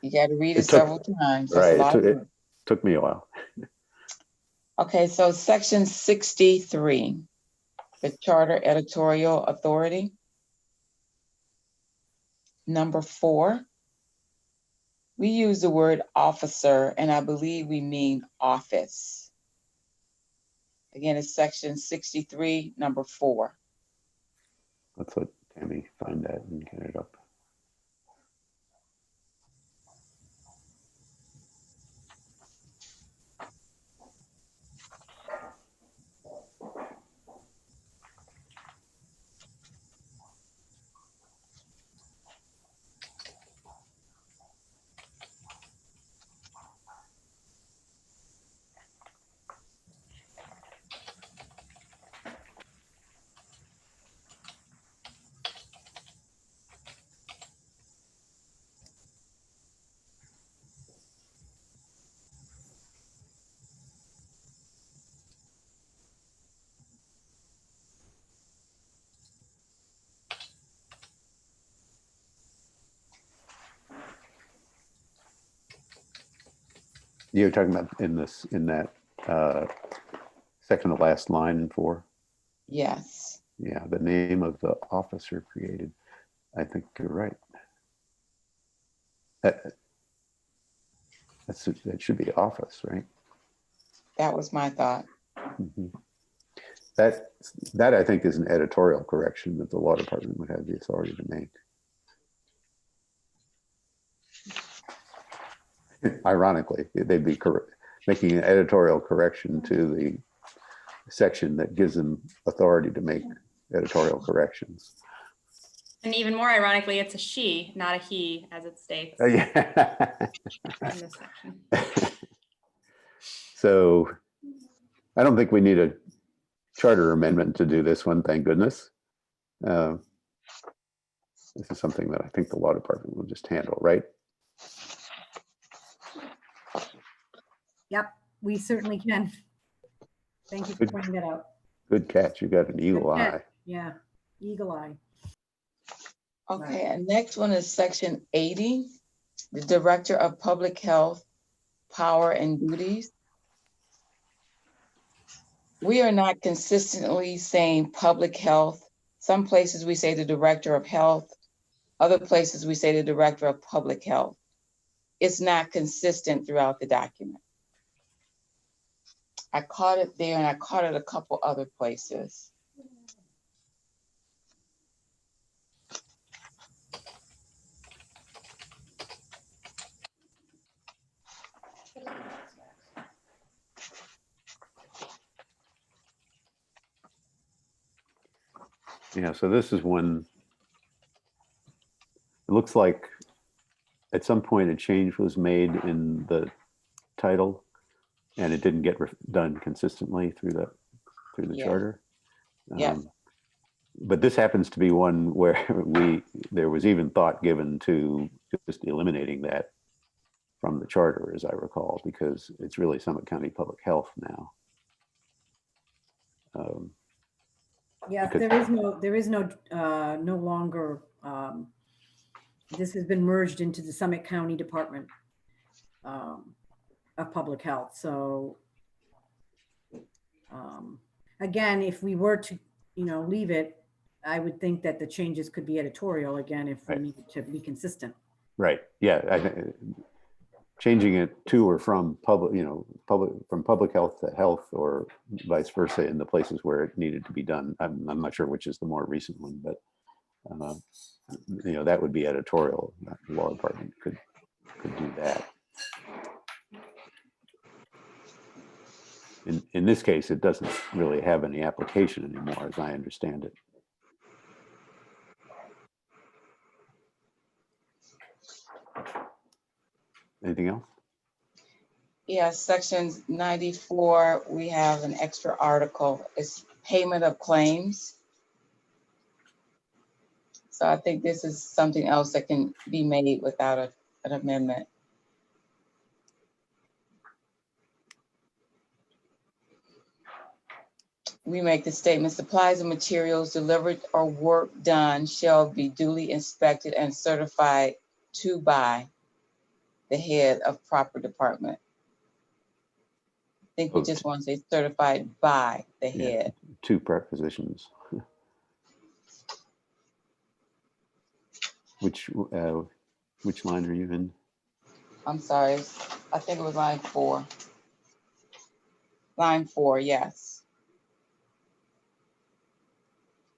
you got to read it several times. That's right. it took me a while. Okay, so section 63, the charter editorial authority. Number 4, we use the word officer, and I believe we mean office. Again, it's section 63, number 4. Let's let Tammy find that and get it up. You're talking about in that second to last line in 4? Yes. Yeah, the name of the officer created. I think you're right. That should be office, right? That was my thought. Mhm. That I think is an editorial correction that the law department would have the authority to make. Ironically, they'd be making an editorial correction to the section that gives them authority to make editorial corrections. And even more ironically, it's a she, not a he, as it states Yeah. in this section. So I don't think we need a charter amendment to do this one, thank goodness. This is something that I think the law department will just handle, right? Yep, we certainly can. Thank you for pointing that out. Good catch. You got an eagle Good catch. eye. Yeah, eagle eye. Okay, and next one is section 80, the Director of Public Health, Power and Duties. We are not consistently saying public health. Some places we say the Director of Health, other places we say the Director of Public Health. It's not consistent throughout the document. I caught it there and I caught it a couple other places. Yeah, so this is when it looks like at some point a change was made in the title and it didn't get done consistently through the Yeah. charter. Yeah. But this happens to be one where there was even thought given to just eliminating that from the charter, as I recall, because it's really Summit County Public Health now. Yeah, Because- there is no longer, this has been merged into the Summit County Department of Public Health. So again, if we were to, leave it, I would think that the changes could be editorial again if we Right. needed to be consistent. Right, yeah, I think changing it to or from public, from public health to health or vice versa in the places where it needed to be done. I'm not sure which is the more recent one, but that would be editorial. The law department could do that. In this case, it doesn't really have any application anymore, as I understand it. Anything else? Yeah, section 94, we have an extra article. It's payment of claims. So I think this is something else that can be made without an amendment. We make the statement, supplies and materials delivered or work done shall be duly inspected and certified to by the head of proper department. I think we just want to say certified by the head. Two prepositions. Which line are you in? I'm sorry, I think it was line 4. Line 4, yes.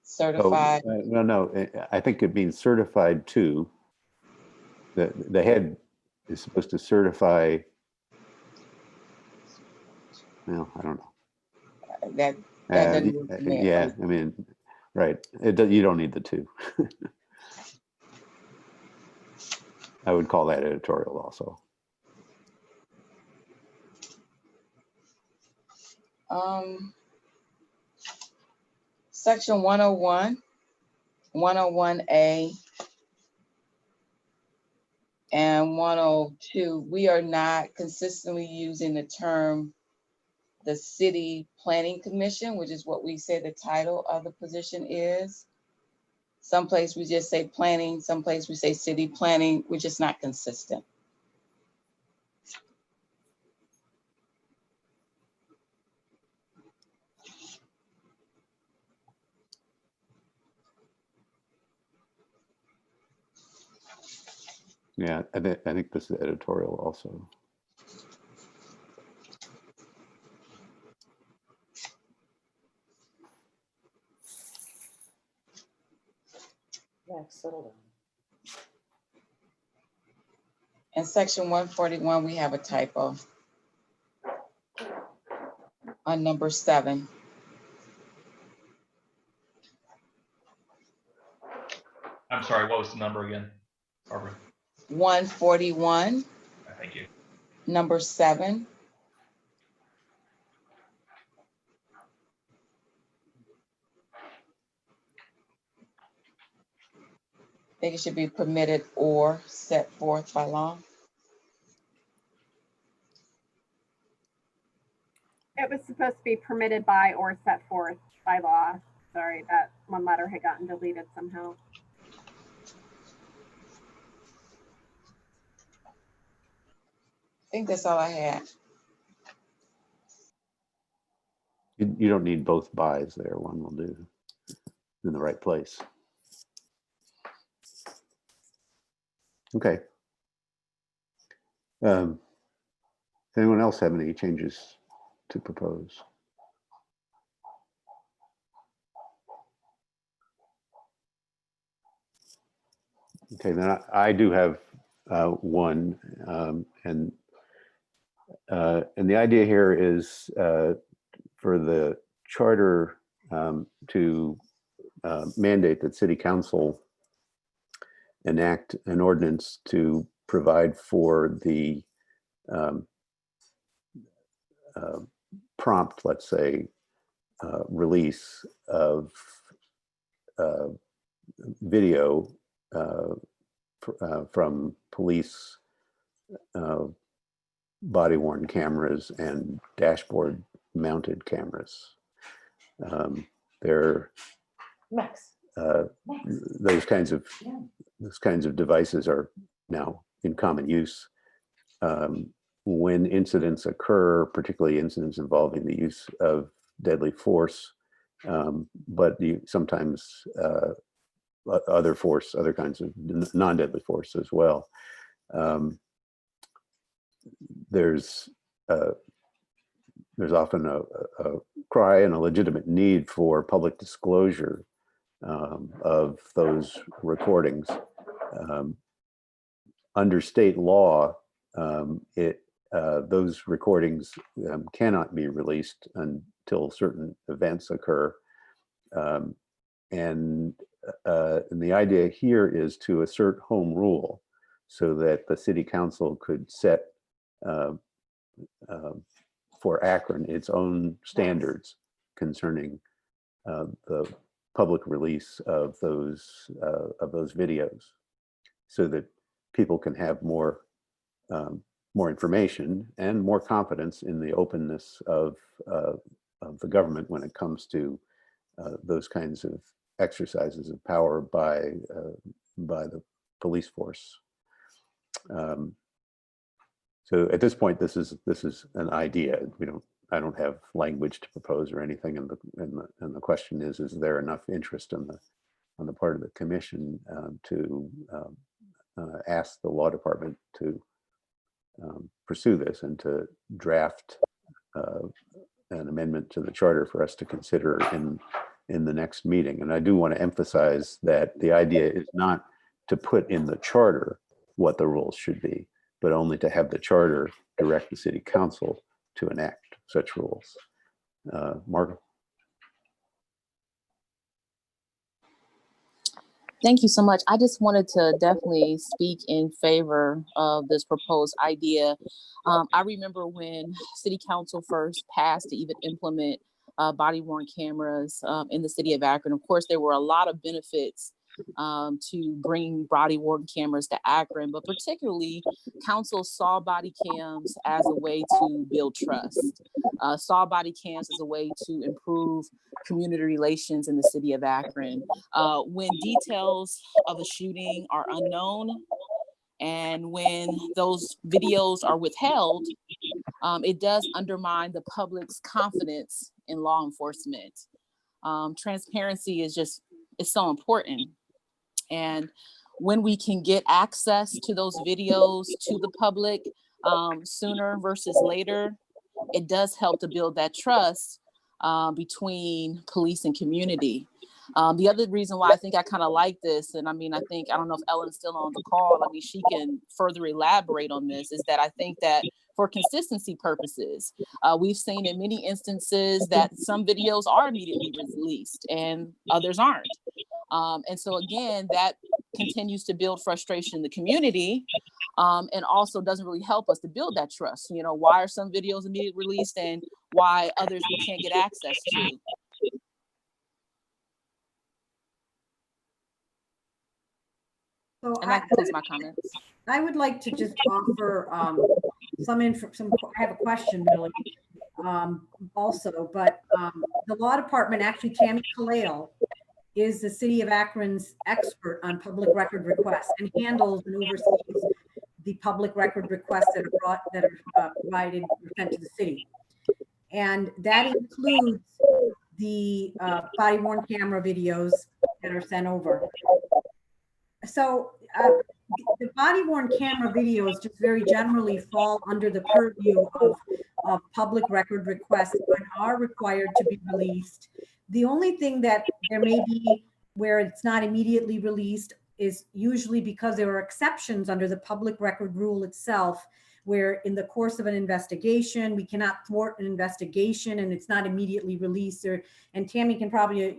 Certified. No, I think it means certified to. The head is supposed to certify. Well, I don't know. That doesn't work for me. Yeah, I mean, right. You don't need the two. I would call that editorial also. Section 101, 101A, and 102, we are not consistently using the term the City Planning Commission, which is what we say the title of the position is. Someplace we just say planning, someplace we say city planning. We're just not consistent. Yeah, I think this is editorial also. In section 141, we have a typo on number 7. I'm sorry, what was the number again, Barbara? 141, Thank you. number 7. I think it should be permitted or set forth by law. It was supposed to be permitted by or set forth by law. Sorry, that one letter had gotten deleted somehow. I think that's all I had. You don't need both buys there. One will do in the right place. Okay. Anyone else have any changes to propose? Okay, then I do have one, and the idea here is for the charter to mandate that City Council enact an ordinance to provide for the prompt, let's say, release of video from police body-worn cameras and dashboard mounted cameras. Those kinds of devices are now in common use. When incidents occur, particularly incidents involving the use of deadly force, but sometimes other kinds of non-deadly force as well. There's often a cry and a legitimate need for public disclosure of those recordings. Under state law, those recordings cannot be released until certain events occur. And the idea here is to assert home rule so that the City Council could set for Akron its own standards concerning the public release of those videos, so that people can have more information and more confidence in the openness of the government when it comes to those kinds of exercises of power by the police force. So at this point, this is an idea. I don't have language to propose or anything, and the question is there enough interest on the part of the commission to ask the law department to pursue this and to draft an amendment to the charter for us to consider in the next meeting. And I do want to emphasize that the idea is not to put in the charter what the rules should be, but only to have the charter direct the City Council to enact such rules. Margaret? Thank you so much. I just wanted to definitely speak in favor of this proposed idea. I remember when City Council first passed to even implement body-worn cameras in the city of Akron. Of course, there were a lot of benefits to bringing body-worn cameras to Akron, but particularly council saw body cams as a way to build trust, saw body cams as a way to improve community relations in the city of Akron. When details of a shooting are unknown and when those videos are withheld, it does undermine the public's confidence in law enforcement. Transparency is so important. And when we can get access to those videos to the public sooner versus later, it does help to build that trust between police and community. The other reason why I think I kind of like this, and I mean, I don't know if Ellen's still on the call, I mean, she can further elaborate on this, is that I think that for consistency purposes, we've seen in many instances that some videos are immediately released and others aren't. And so again, that continues to build frustration in the community, and also doesn't really help us to build that trust. You know, why are some videos immediately released and why others we can't get access to? So And that's my comments. I would like to just offer I have a question really also, but the law department, actually Tammy Kalale is the city of Akron's expert on public record requests and handles and oversees the public record requests that are provided or sent to the city. And that includes the body worn camera videos that are sent over. So the body worn camera videos just very generally fall under the purview of public record requests and are required to be released. The only thing that there may be where it's not immediately released is usually because there are exceptions under the public record rule itself, where in the course of an investigation, we cannot thwart an investigation and it's not immediately released. And Tammy can probably,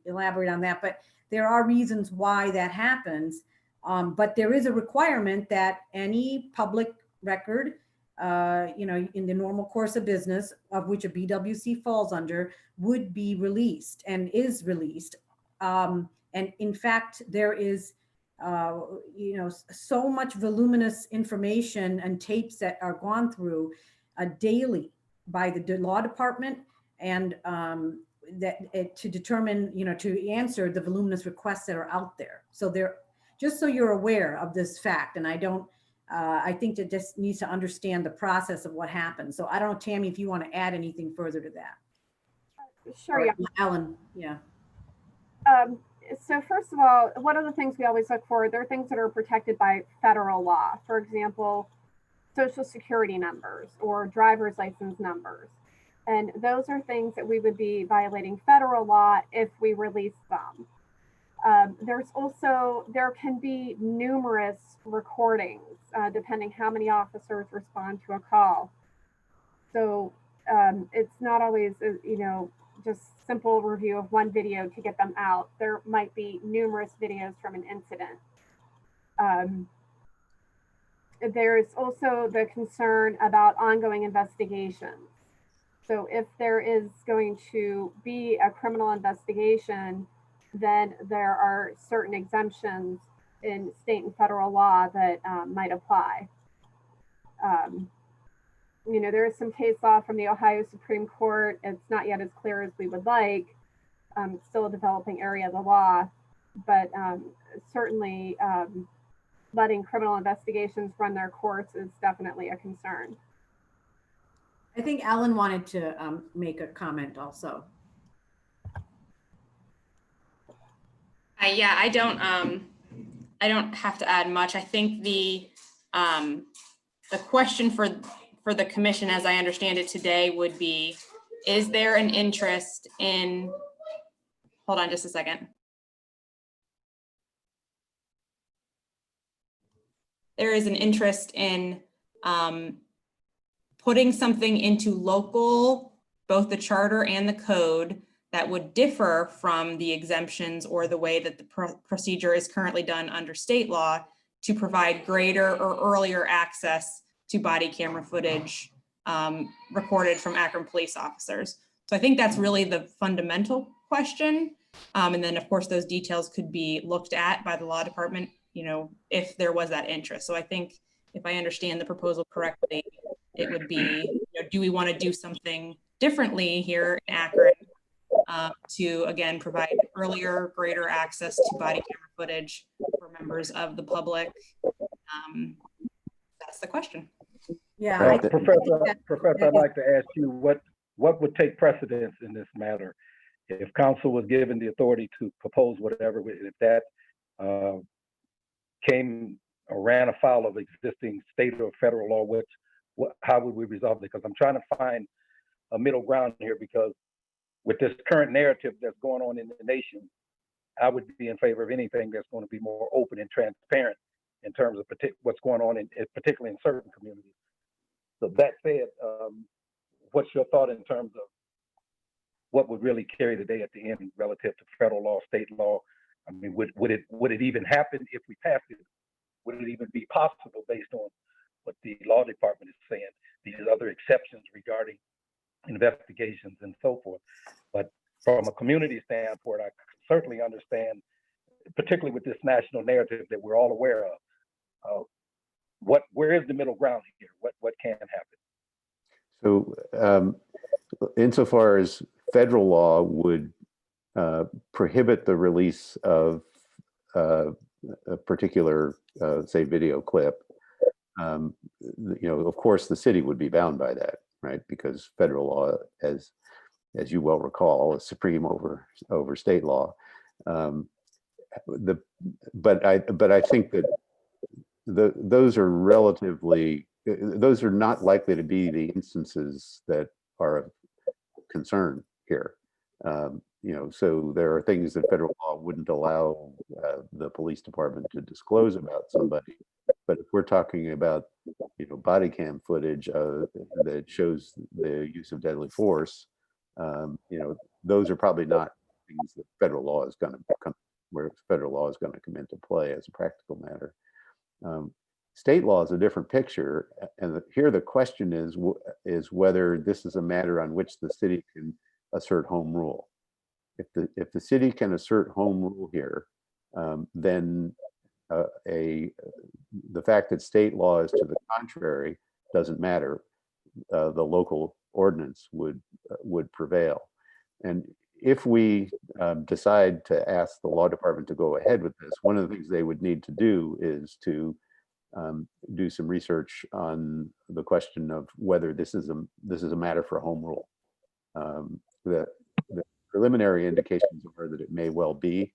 elaborate on that, but there are reasons why that happens. But there is a requirement that any public record, in the normal course of business, of which a BWC falls under, would be released and is released. And in fact, there is, so much voluminous information and tapes that are gone through daily by the law department, and to determine, to answer the voluminous requests that are out there. So just so you're aware of this fact, and I think that just needs to understand the process of what happens. So I don't know, Tammy, if you want to add anything further to that. Sure, yeah. Ellen, yeah. So first of all, one of the things we always look for, there are things that are protected by federal law. For example, social security numbers or driver's license numbers. And those are things that we would be violating federal law if we release them. There can be numerous recordings, depending how many officers respond to a call. So it's not always, just simple review of one video to get them out. There might be numerous videos from an incident. There's also the concern about ongoing investigations. So if there is going to be a criminal investigation, then there are certain exemptions in state and federal law that might apply. There is some case law from the Ohio Supreme Court. It's not yet as clear as we would like. It's still a developing area of the law, but certainly letting criminal investigations run their course is definitely a concern. I think Alan wanted to make a comment also. Yeah, I don't have to add much. I think the question for the commission, as I understand it today, would be, is there an interest in, hold on just a second. There is an interest in putting something into local, both the charter and the code, that would differ from the exemptions or the way that the procedure is currently done under state law, to provide greater or earlier access to body camera footage recorded from Akron police officers. So I think that's really the fundamental question. And then of course, those details could be looked at by the law department, if there was that interest. So I think if I understand the proposal correctly, it would be, do we want to do something differently here in Akron to, again, provide earlier, greater access to body camera footage for members of the public? That's the question. Yeah, Professor, I'd like to ask you what would take precedence in this matter if council was given the authority to propose whatever, if that came or ran afoul of existing state or federal law, how would we resolve it? Because I'm trying to find a middle ground here, because with this current narrative that's going on in the nation, I would be in favor of anything that's going to be more open and transparent in terms of what's going on, particularly in certain communities. So that said, what's your thought in terms of what would really carry the day at the end relative to federal law, state law? I mean, would it even happen if we passed it? Would it even be possible based on what the law department is saying? These other exceptions regarding investigations and so forth. But from a community standpoint, I certainly understand, particularly with this national narrative that we're all aware of, where is the middle ground here? What can happen? So insofar as federal law would prohibit the release of a particular, say, video clip, of course, the city would be bound by that, right? Because federal law, as you well recall, is supreme over state law. But I think that those are not likely to be the instances that are of concern here. So there are things that federal law wouldn't allow the police department to disclose about somebody. But if we're talking about, body cam footage that shows the use of deadly force, those are probably not things that federal law is going to come into play as a practical matter. State law is a different picture, and here the question is whether this is a matter on which the city can assert home rule. If the city can assert home rule here, then the fact that state law is to the contrary doesn't matter. The local ordinance would prevail. And if we decide to ask the law department to go ahead with this, one of the things they would need to do is to do some research on the question of whether this is a matter for home rule. The preliminary indications are that it may well be,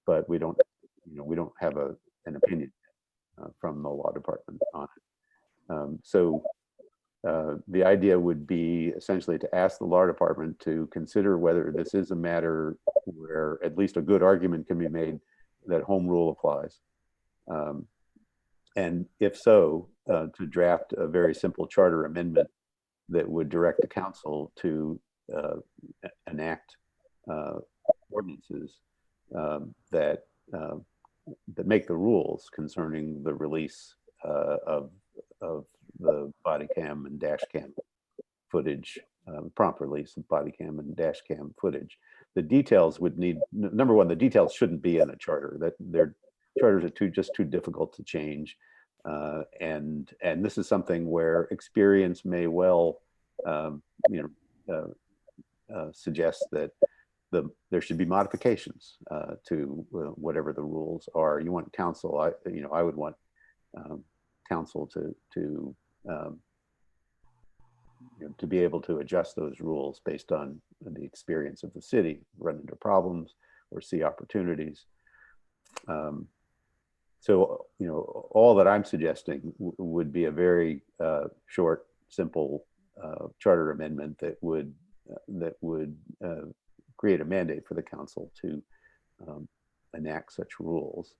but we don't have an opinion from the law department on it. So the idea would be essentially to ask the law department to consider whether this is a matter where at least a good argument can be made that home rule applies. And if so, to draft a very simple charter amendment that would direct the council to enact ordinances that make the rules concerning the release of the body cam and dash cam footage, prompt release of body cam and dash cam footage. The details would need, number one, the details shouldn't be in a charter. That their charters are just too difficult to change, and this is something where experience may well suggest that there should be modifications to whatever the rules are. You want council, I would want council to be able to adjust those rules based on the experience of the city, run into problems or see opportunities. So, all that I'm suggesting would be a very short, simple charter amendment that would create a mandate for the council to enact such rules,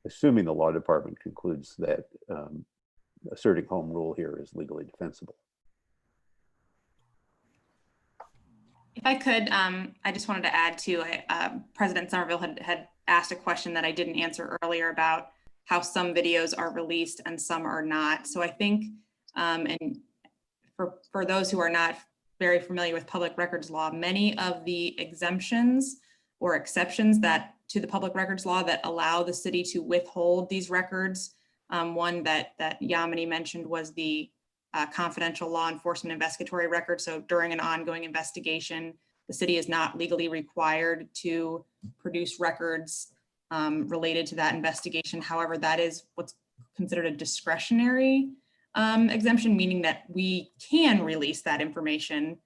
assuming the law department concludes that asserting home rule here is legally defensible. If I could, I just wanted to add to, President Somerville had asked a question that I didn't answer earlier about how some videos are released and some are not. So I think, and for those who are not very familiar with public records law, many of the exemptions or exceptions that to the public records law that allow the city to withhold these records, one that Yamini mentioned was the confidential law enforcement investigatory record. So during an ongoing investigation, the city is not legally required to produce records related to that investigation. However, that is what's considered a discretionary exemption, meaning that we can release that information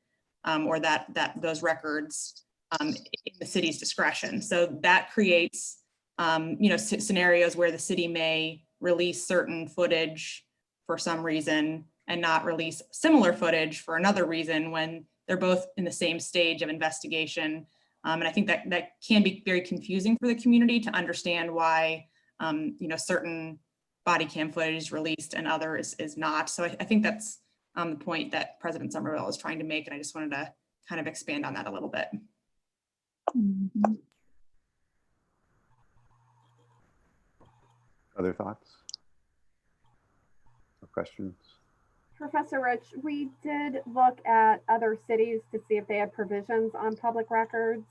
or those records in the city's discretion. So that creates scenarios where the city may release certain footage for some reason and not release similar footage for another reason when they're both in the same stage of investigation. And I think that can be very confusing for the community to understand why, certain body cam footage is released and others is not. So I think that's the point that President Somerville is trying to make. And I just wanted to kind of expand on that a little bit. Mhm. Other thoughts or questions? Professor Rich, we did look at other cities to see if they had provisions on public records.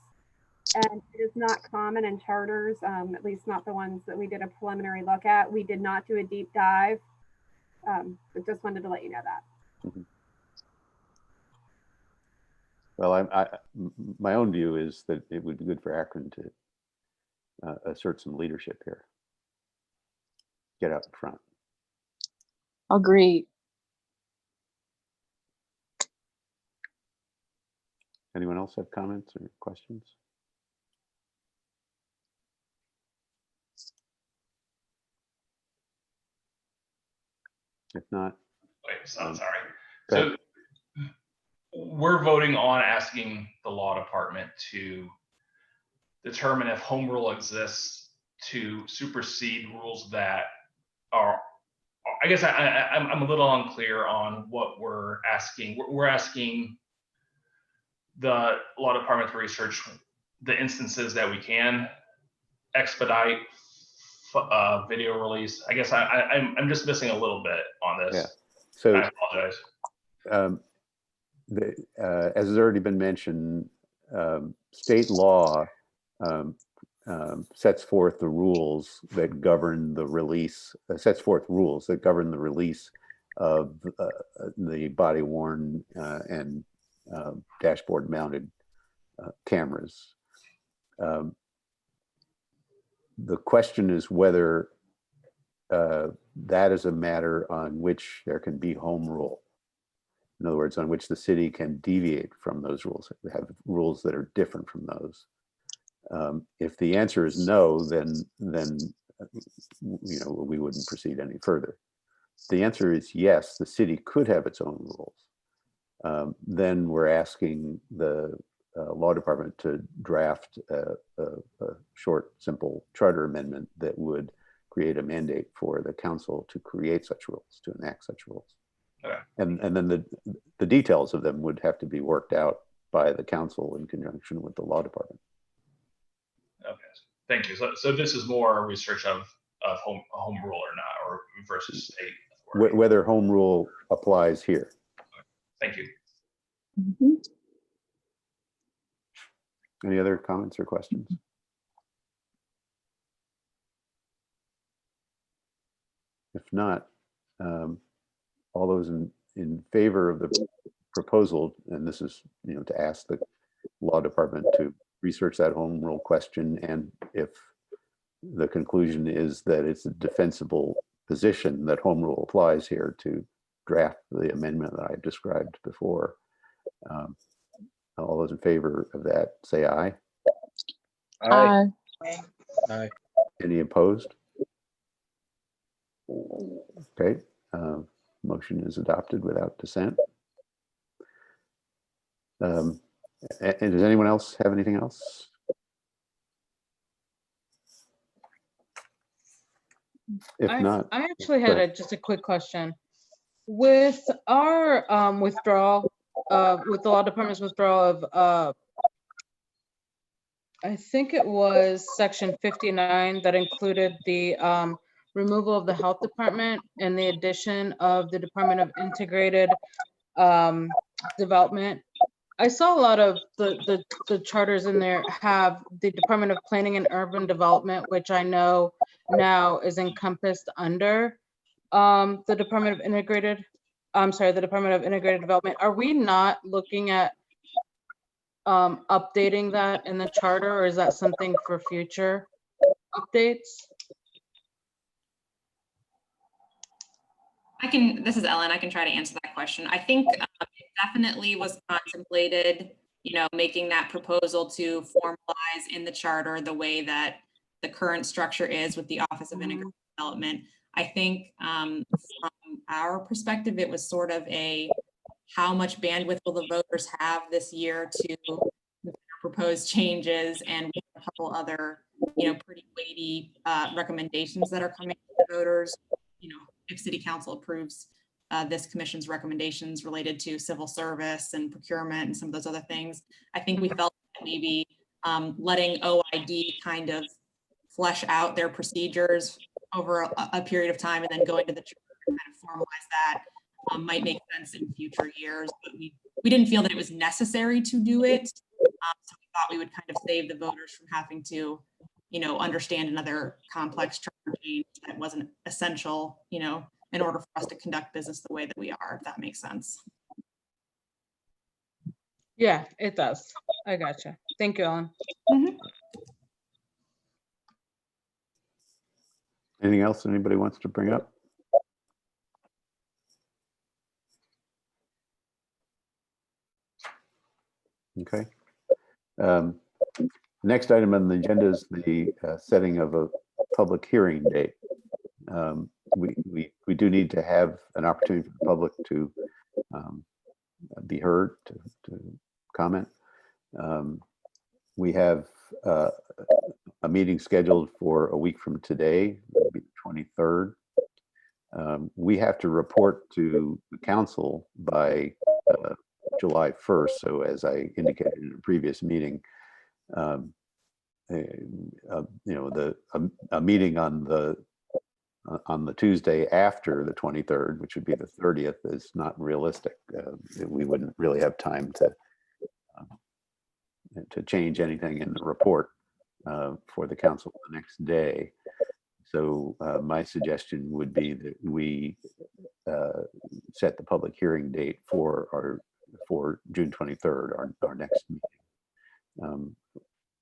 And it is not common in charters, at least not the ones that we did a preliminary look at. We did not do a deep dive, but just wanted to let you know that. Mhm. Well, my own view is that it would be good for Akron to assert some leadership here. Get out in front. Agreed. Anyone else have comments or questions? If not, Wait, so, sorry. go So we're voting on asking the law department to determine if home rule exists to supersede rules that are, I guess I'm a little unclear on what we're asking. We're asking the law department to research the instances that we can expedite video release. I guess I'm just missing a little bit on this. Yeah. So I apologize. As has already been mentioned, state law sets forth the rules that govern the release, sets forth rules that govern the release of the body worn and dashboard mounted cameras. The question is whether that is a matter on which there can be home rule. In other words, on which the city can deviate from those rules, have rules that are different from those. If the answer is no, then we wouldn't proceed any further. The answer is yes, the city could have its own rules. Then we're asking the law department to draft a short, simple charter amendment that would create a mandate for the council to create such rules, to enact such rules. Okay. And then the details of them would have to be worked out by the council in conjunction with the law department. Okay, thank you. So this is more research of home rule or not, or versus state authority. Whether home rule applies here. Thank you. Mhm. Any other comments or questions? If not, all those in favor of the proposal, and this is to ask the law department to research that home rule question, and if the conclusion is that it's a defensible position that home rule applies here, to draft the amendment that I described before. All those in favor of that, say aye. Aye. Aye. Any opposed? Okay, motion is adopted without dissent. And does anyone else have anything else? If not, I actually had just a quick question. With our withdrawal, with the law department's withdrawal of, I think it was section 59 that included the removal of the health department and the addition of the Department of Integrated Development. I saw a lot of the charters in there have the Department of Planning and Urban Development, which I know now is encompassed under the Department of Integrated Development. Are we not looking at updating that in the charter, or is that something for future updates? This is Ellen, I can try to answer that question. I think it definitely was contemplated, making that proposal to formalize in the charter the way that the current structure is with the Office of Integrated Development. I think from our perspective, it was sort of a, how much bandwidth will the voters have this year to propose changes, and we have a couple other, pretty weighty recommendations that are coming to the voters. If City Council approves this commission's recommendations related to civil service and procurement and some of those other things, I think we felt that maybe letting OID kind of flesh out their procedures over a period of time and then going to the church and kind of formalize that might make sense in future years. But we didn't feel that it was necessary to do it. So we thought we would kind of save the voters from having to, understand another complex charter change that wasn't essential, in order for us to conduct business the way that we are, if that makes sense. Yeah, it does. I gotcha. Thank you, Ellen. Anything else anybody wants to bring up? Okay. Next item on the agenda is the setting of a public hearing date. We do need to have an opportunity for the public to be heard, to comment. We have a meeting scheduled for a week from today, it'll be the 23rd. We have to report to the council by July 1st. So as I indicated in a previous meeting, a meeting on the Tuesday after the 23rd, which would be the 30th, is not realistic. We wouldn't really have time to change anything in the report for the council the next day. So my suggestion would be that we set the public hearing date for June 23rd, our next meeting.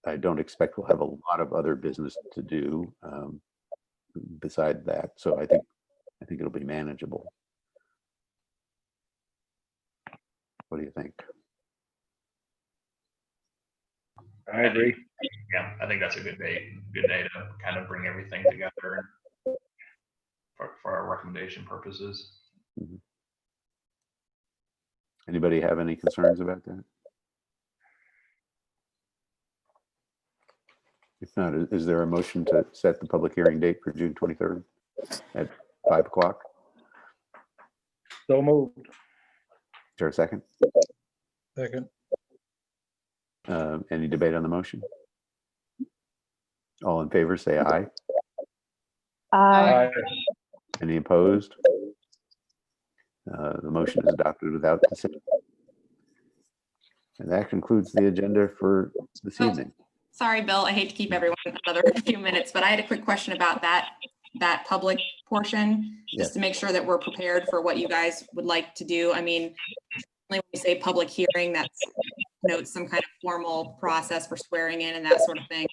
I don't expect we'll have a lot of other business to do beside that, so I think it'll be manageable. What do you think? I agree. Yeah, I think that's a good day to kind of bring everything together for our recommendation purposes. Mm-hmm. Anybody have any concerns about that? If not, is there a motion to set the public hearing date for June 23rd at 5 o'clock? So moved. Is there a second? Second. Any debate on the motion? All in favor, say aye. Aye. Any opposed? The motion is adopted without dissent. And that concludes the agenda for this evening. Sorry, Bill, I hate to keep everyone another few minutes, but I had a quick question about that public portion, just to make sure that we're prepared for what you guys would like to do. I mean, when we say public hearing, that's some kind of formal process for swearing in and that sort of thing.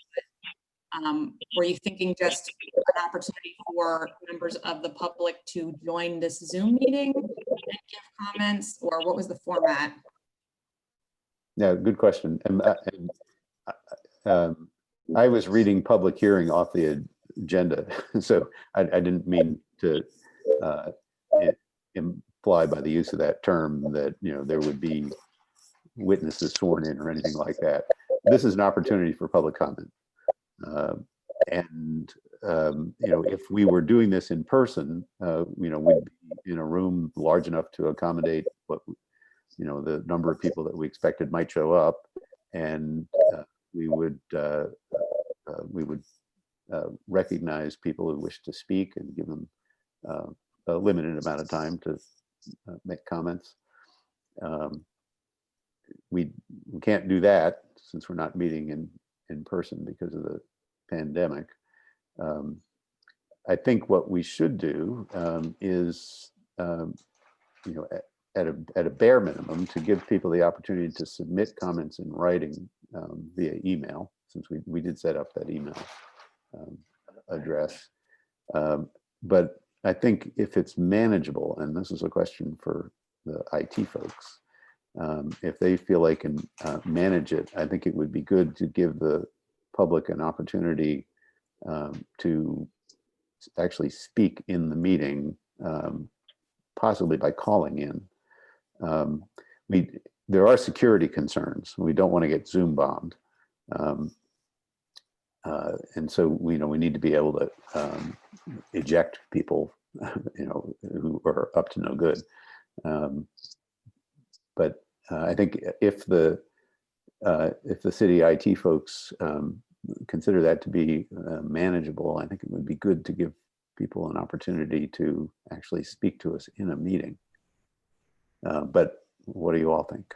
Were you thinking just an opportunity for members of the public to join this Zoom meeting and give comments, or what was the format? Yeah, good question. I was reading public hearing off the agenda, so I didn't mean to imply by the use of that term that there would be witnesses sworn in or anything like that. This is an opportunity for public comment, and if we were doing this in person, we'd be in a room large enough to accommodate what the number of people that we expected might show up, and we would recognize people who wish to speak and give them a limited amount of time to make comments. We can't do that since we're not meeting in person because of the pandemic. I think what we should do is, at a bare minimum, to give people the opportunity to submit comments in writing via email, since we did set up that email address. But I think if it's manageable, and this is a question for the IT folks, if they feel they can manage it, I think it would be good to give the public an opportunity to actually speak in the meeting, possibly by calling in. There are security concerns. We don't want to get Zoom bombed. And so we need to be able to eject people, who are up to no good. But I think if the city IT folks consider that to be manageable, I think it would be good to give people an opportunity to actually speak to us in a meeting. But what do you all think?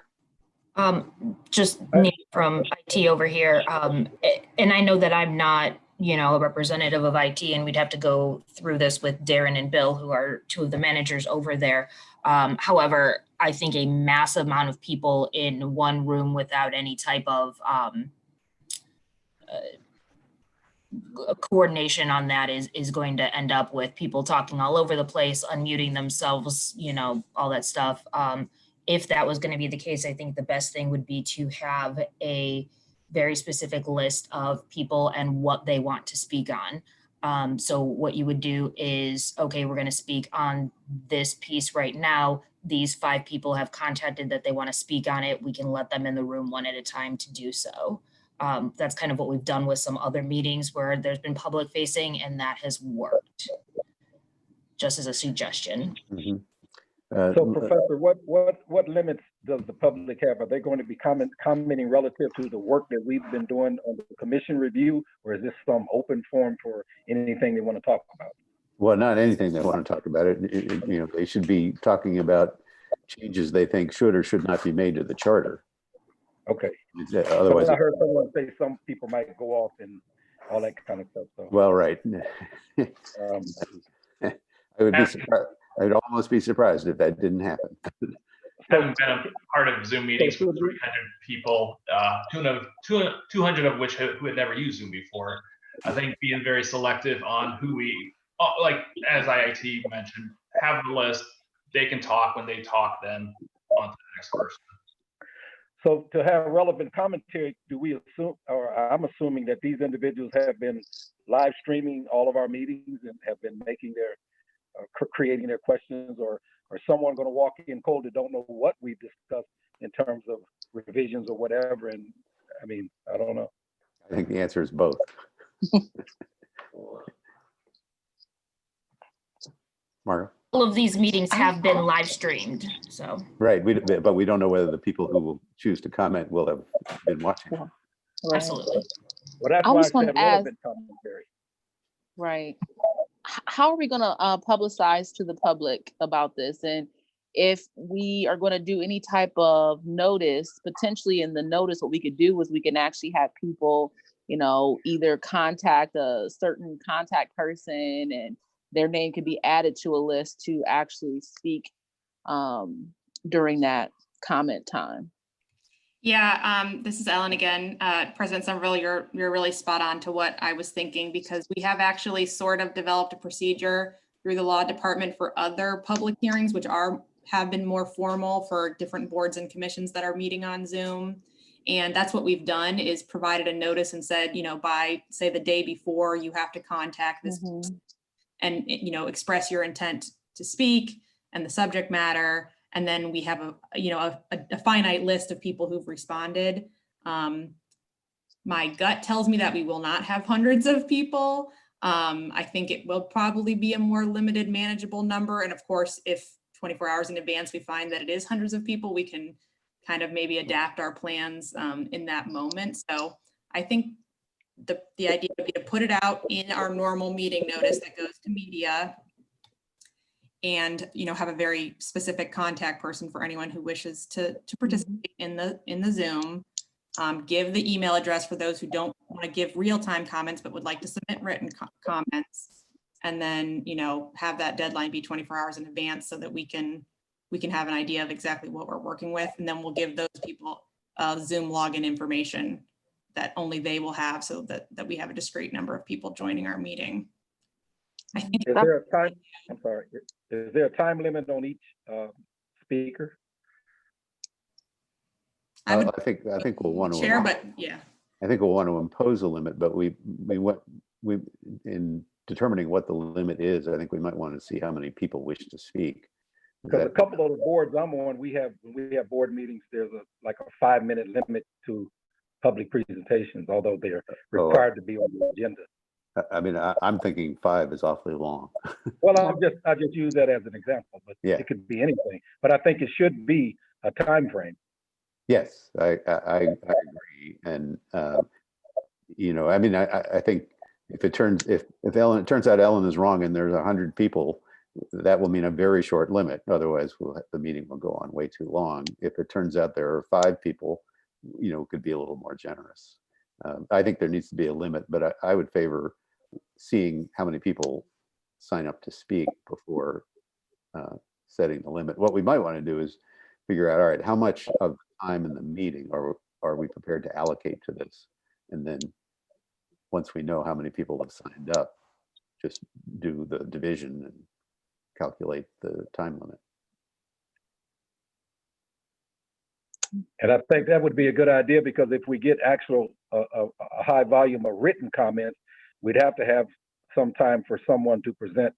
Just Nate from IT over here. And I know that I'm not, a representative of IT, and we'd have to go through this with Darren and Bill, who are two of the managers over there. However, I think a massive amount of people in one room without any type of coordination on that is going to end up with people talking all over the place, unmuting themselves, all that stuff. If that was going to be the case, I think the best thing would be to have a very specific list of people and what they want to speak on. So what you would do is, okay, we're going to speak on this piece right now. These 5 people have contacted that they want to speak on it. We can let them in the room one at a time to do so. That's kind of what we've done with some other meetings where there's been public facing, and that has worked, just as a suggestion. Mm-hmm. So, Professor, what limits does the public have? Are they going to be commenting relative to the work that we've been doing on the commission review, or is this some open forum for anything they want to talk about? Well, not anything they want to talk about. They should be talking about changes they think should or should not be made to the charter. Okay. Otherwise, I heard someone say some people might go off and all that kind of stuff. So. Well, right. I would be surprised. I would almost be surprised if that didn't happen. Having been a part of Zoom meetings with 300 people, 200 of which who had never used Zoom before, I think being very selective on who we, like as IIT mentioned, have the list. They can talk when they talk, then on to the next person. So to have relevant commentary, do we assume, or I'm assuming that these individuals have been live streaming all of our meetings and have been making their, creating their questions, or someone going to walk in cold that don't know what we discussed in terms of revisions or whatever? And I mean, I don't know. I think the answer is both. Margo? All of these meetings have been live streamed, so. Right, but we don't know whether the people who will choose to comment will have been watching. Right. Absolutely. Well, that's I why I was gonna said ask- relevant commentary. Right. How are we going to publicize to the public about this? And if we are going to do any type of notice, potentially in the notice, what we could do is we can actually have people, either contact a certain contact person and their name could be added to a list to actually speak during that comment time. Yeah, this is Ellen again. President Somerville, you're really spot on to what I was thinking, because we have actually sort of developed a procedure through the law department for other public hearings, which have been more formal for different boards and commissions that are meeting on Zoom. And that's what we've done, is provided a notice and said, by say the day before, you have to contact this person and express your intent to speak and the subject matter. And then we have a finite list of people who've responded. My gut tells me that we will not have hundreds of people. I think it will probably be a more limited, manageable number. And of course, if 24 hours in advance we find that it is hundreds of people, we can kind of maybe adapt our plans in that moment. So I think the idea would be to put it out in our normal meeting notice that goes to media, and have a very specific contact person for anyone who wishes to participate in the Zoom. Give the email address for those who don't want to give real-time comments but would like to submit written comments, and then have that deadline be 24 hours in advance so that we can have an idea of exactly what we're working with, and then we'll give those people Zoom login information that only they will have, so that we have a discrete number of people joining our meeting. I think Is there a time? I'm sorry. Is there a time limit on each speaker? I think we'll want to share, but yeah. I think we'll want to impose a limit, but we we, in determining what the limit is, I think we might want to see how many people wish to speak. Because a couple of the boards I'm on, when we have board meetings, there's like a 5-minute limit to public presentations, although they're required to be on the agenda. I mean, I'm thinking 5 is awfully long. Well, I just use that as an example, but Yeah. it could be anything. But I think it should be a time frame. Yes, I agree. And, you know, I mean, I think if it turns out Ellen is wrong and there's 100 people, that will mean a very short limit. Otherwise, the meeting will go on way too long. If it turns out there are 5 people, you know, it could be a little more generous. I think there needs to be a limit, but I would favor seeing how many people sign up to speak before setting the limit. What we might want to do is figure out, all right, how much of time in the meeting are we prepared to allocate to this? And then once we know how many people have signed up, just do the division and calculate the time limit. And I think that would be a good idea, because if we get actual a high volume of written comments, we'd have to have some time for someone to present,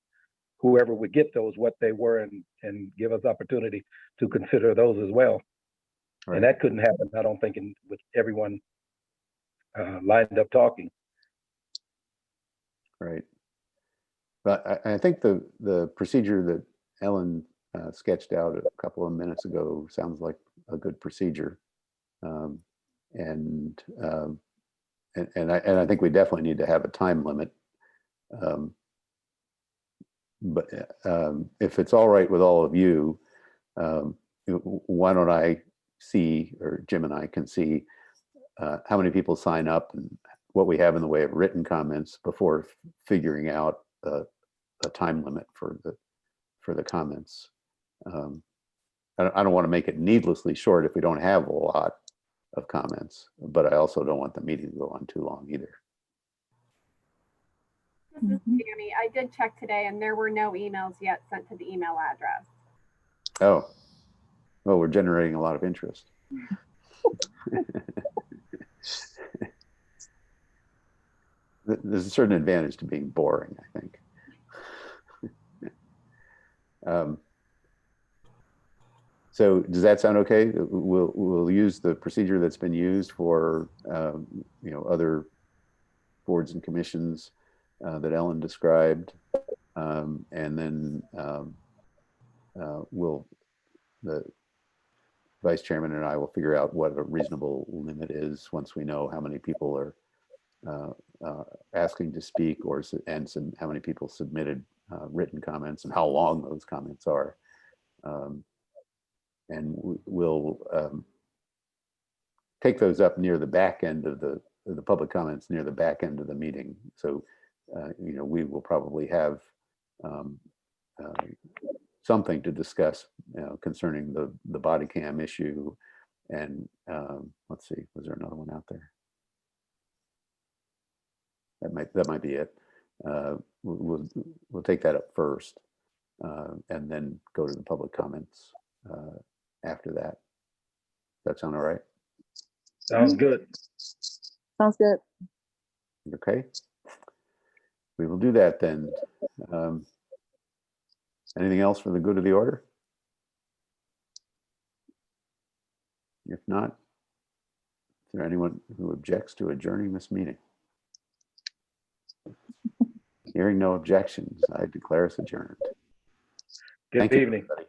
whoever would get those, what they were, and give us opportunity to consider those as well. Right. And that couldn't happen, I don't think, with everyone lined up talking. Right. But I think the procedure that Ellen sketched out a couple of minutes ago sounds like a good procedure. And I think we definitely need to have a time limit. But if it's all right with all of you, why don't I see, or Jim and I can see how many people sign up and what we have in the way of written comments before figuring out a time limit for the comments. I don't want to make it needlessly short if we don't have a lot of comments, but I also don't want the meeting to go on too long either. This is Tammy. I did check today and there were no emails yet sent to the email address. Oh, well, we're generating a lot of interest. There's a certain advantage to being boring, I think. So does that sound okay? We'll use the procedure that's been used for you know, other boards and commissions that Ellen described, and then the vice chairman and I will figure out what a reasonable limit is once we know how many people are asking to speak, and how many people submitted written comments and how long those comments are. And we'll take those up near the back end of the public comments, near the back end of the meeting. So, you know, we will probably have something to discuss, you know, concerning the body cam issue. And let's see, was there another one out there? That might be it. We'll take that up first, and then go to the public comments after that. That sound all right? Sounds good. Sounds good. Okay. We will do that then. Anything else for the good of the order? If not, is there anyone who objects to adjourning this meeting? Hearing no objections, I declare us adjourned. Good Thank you, evening. everybody.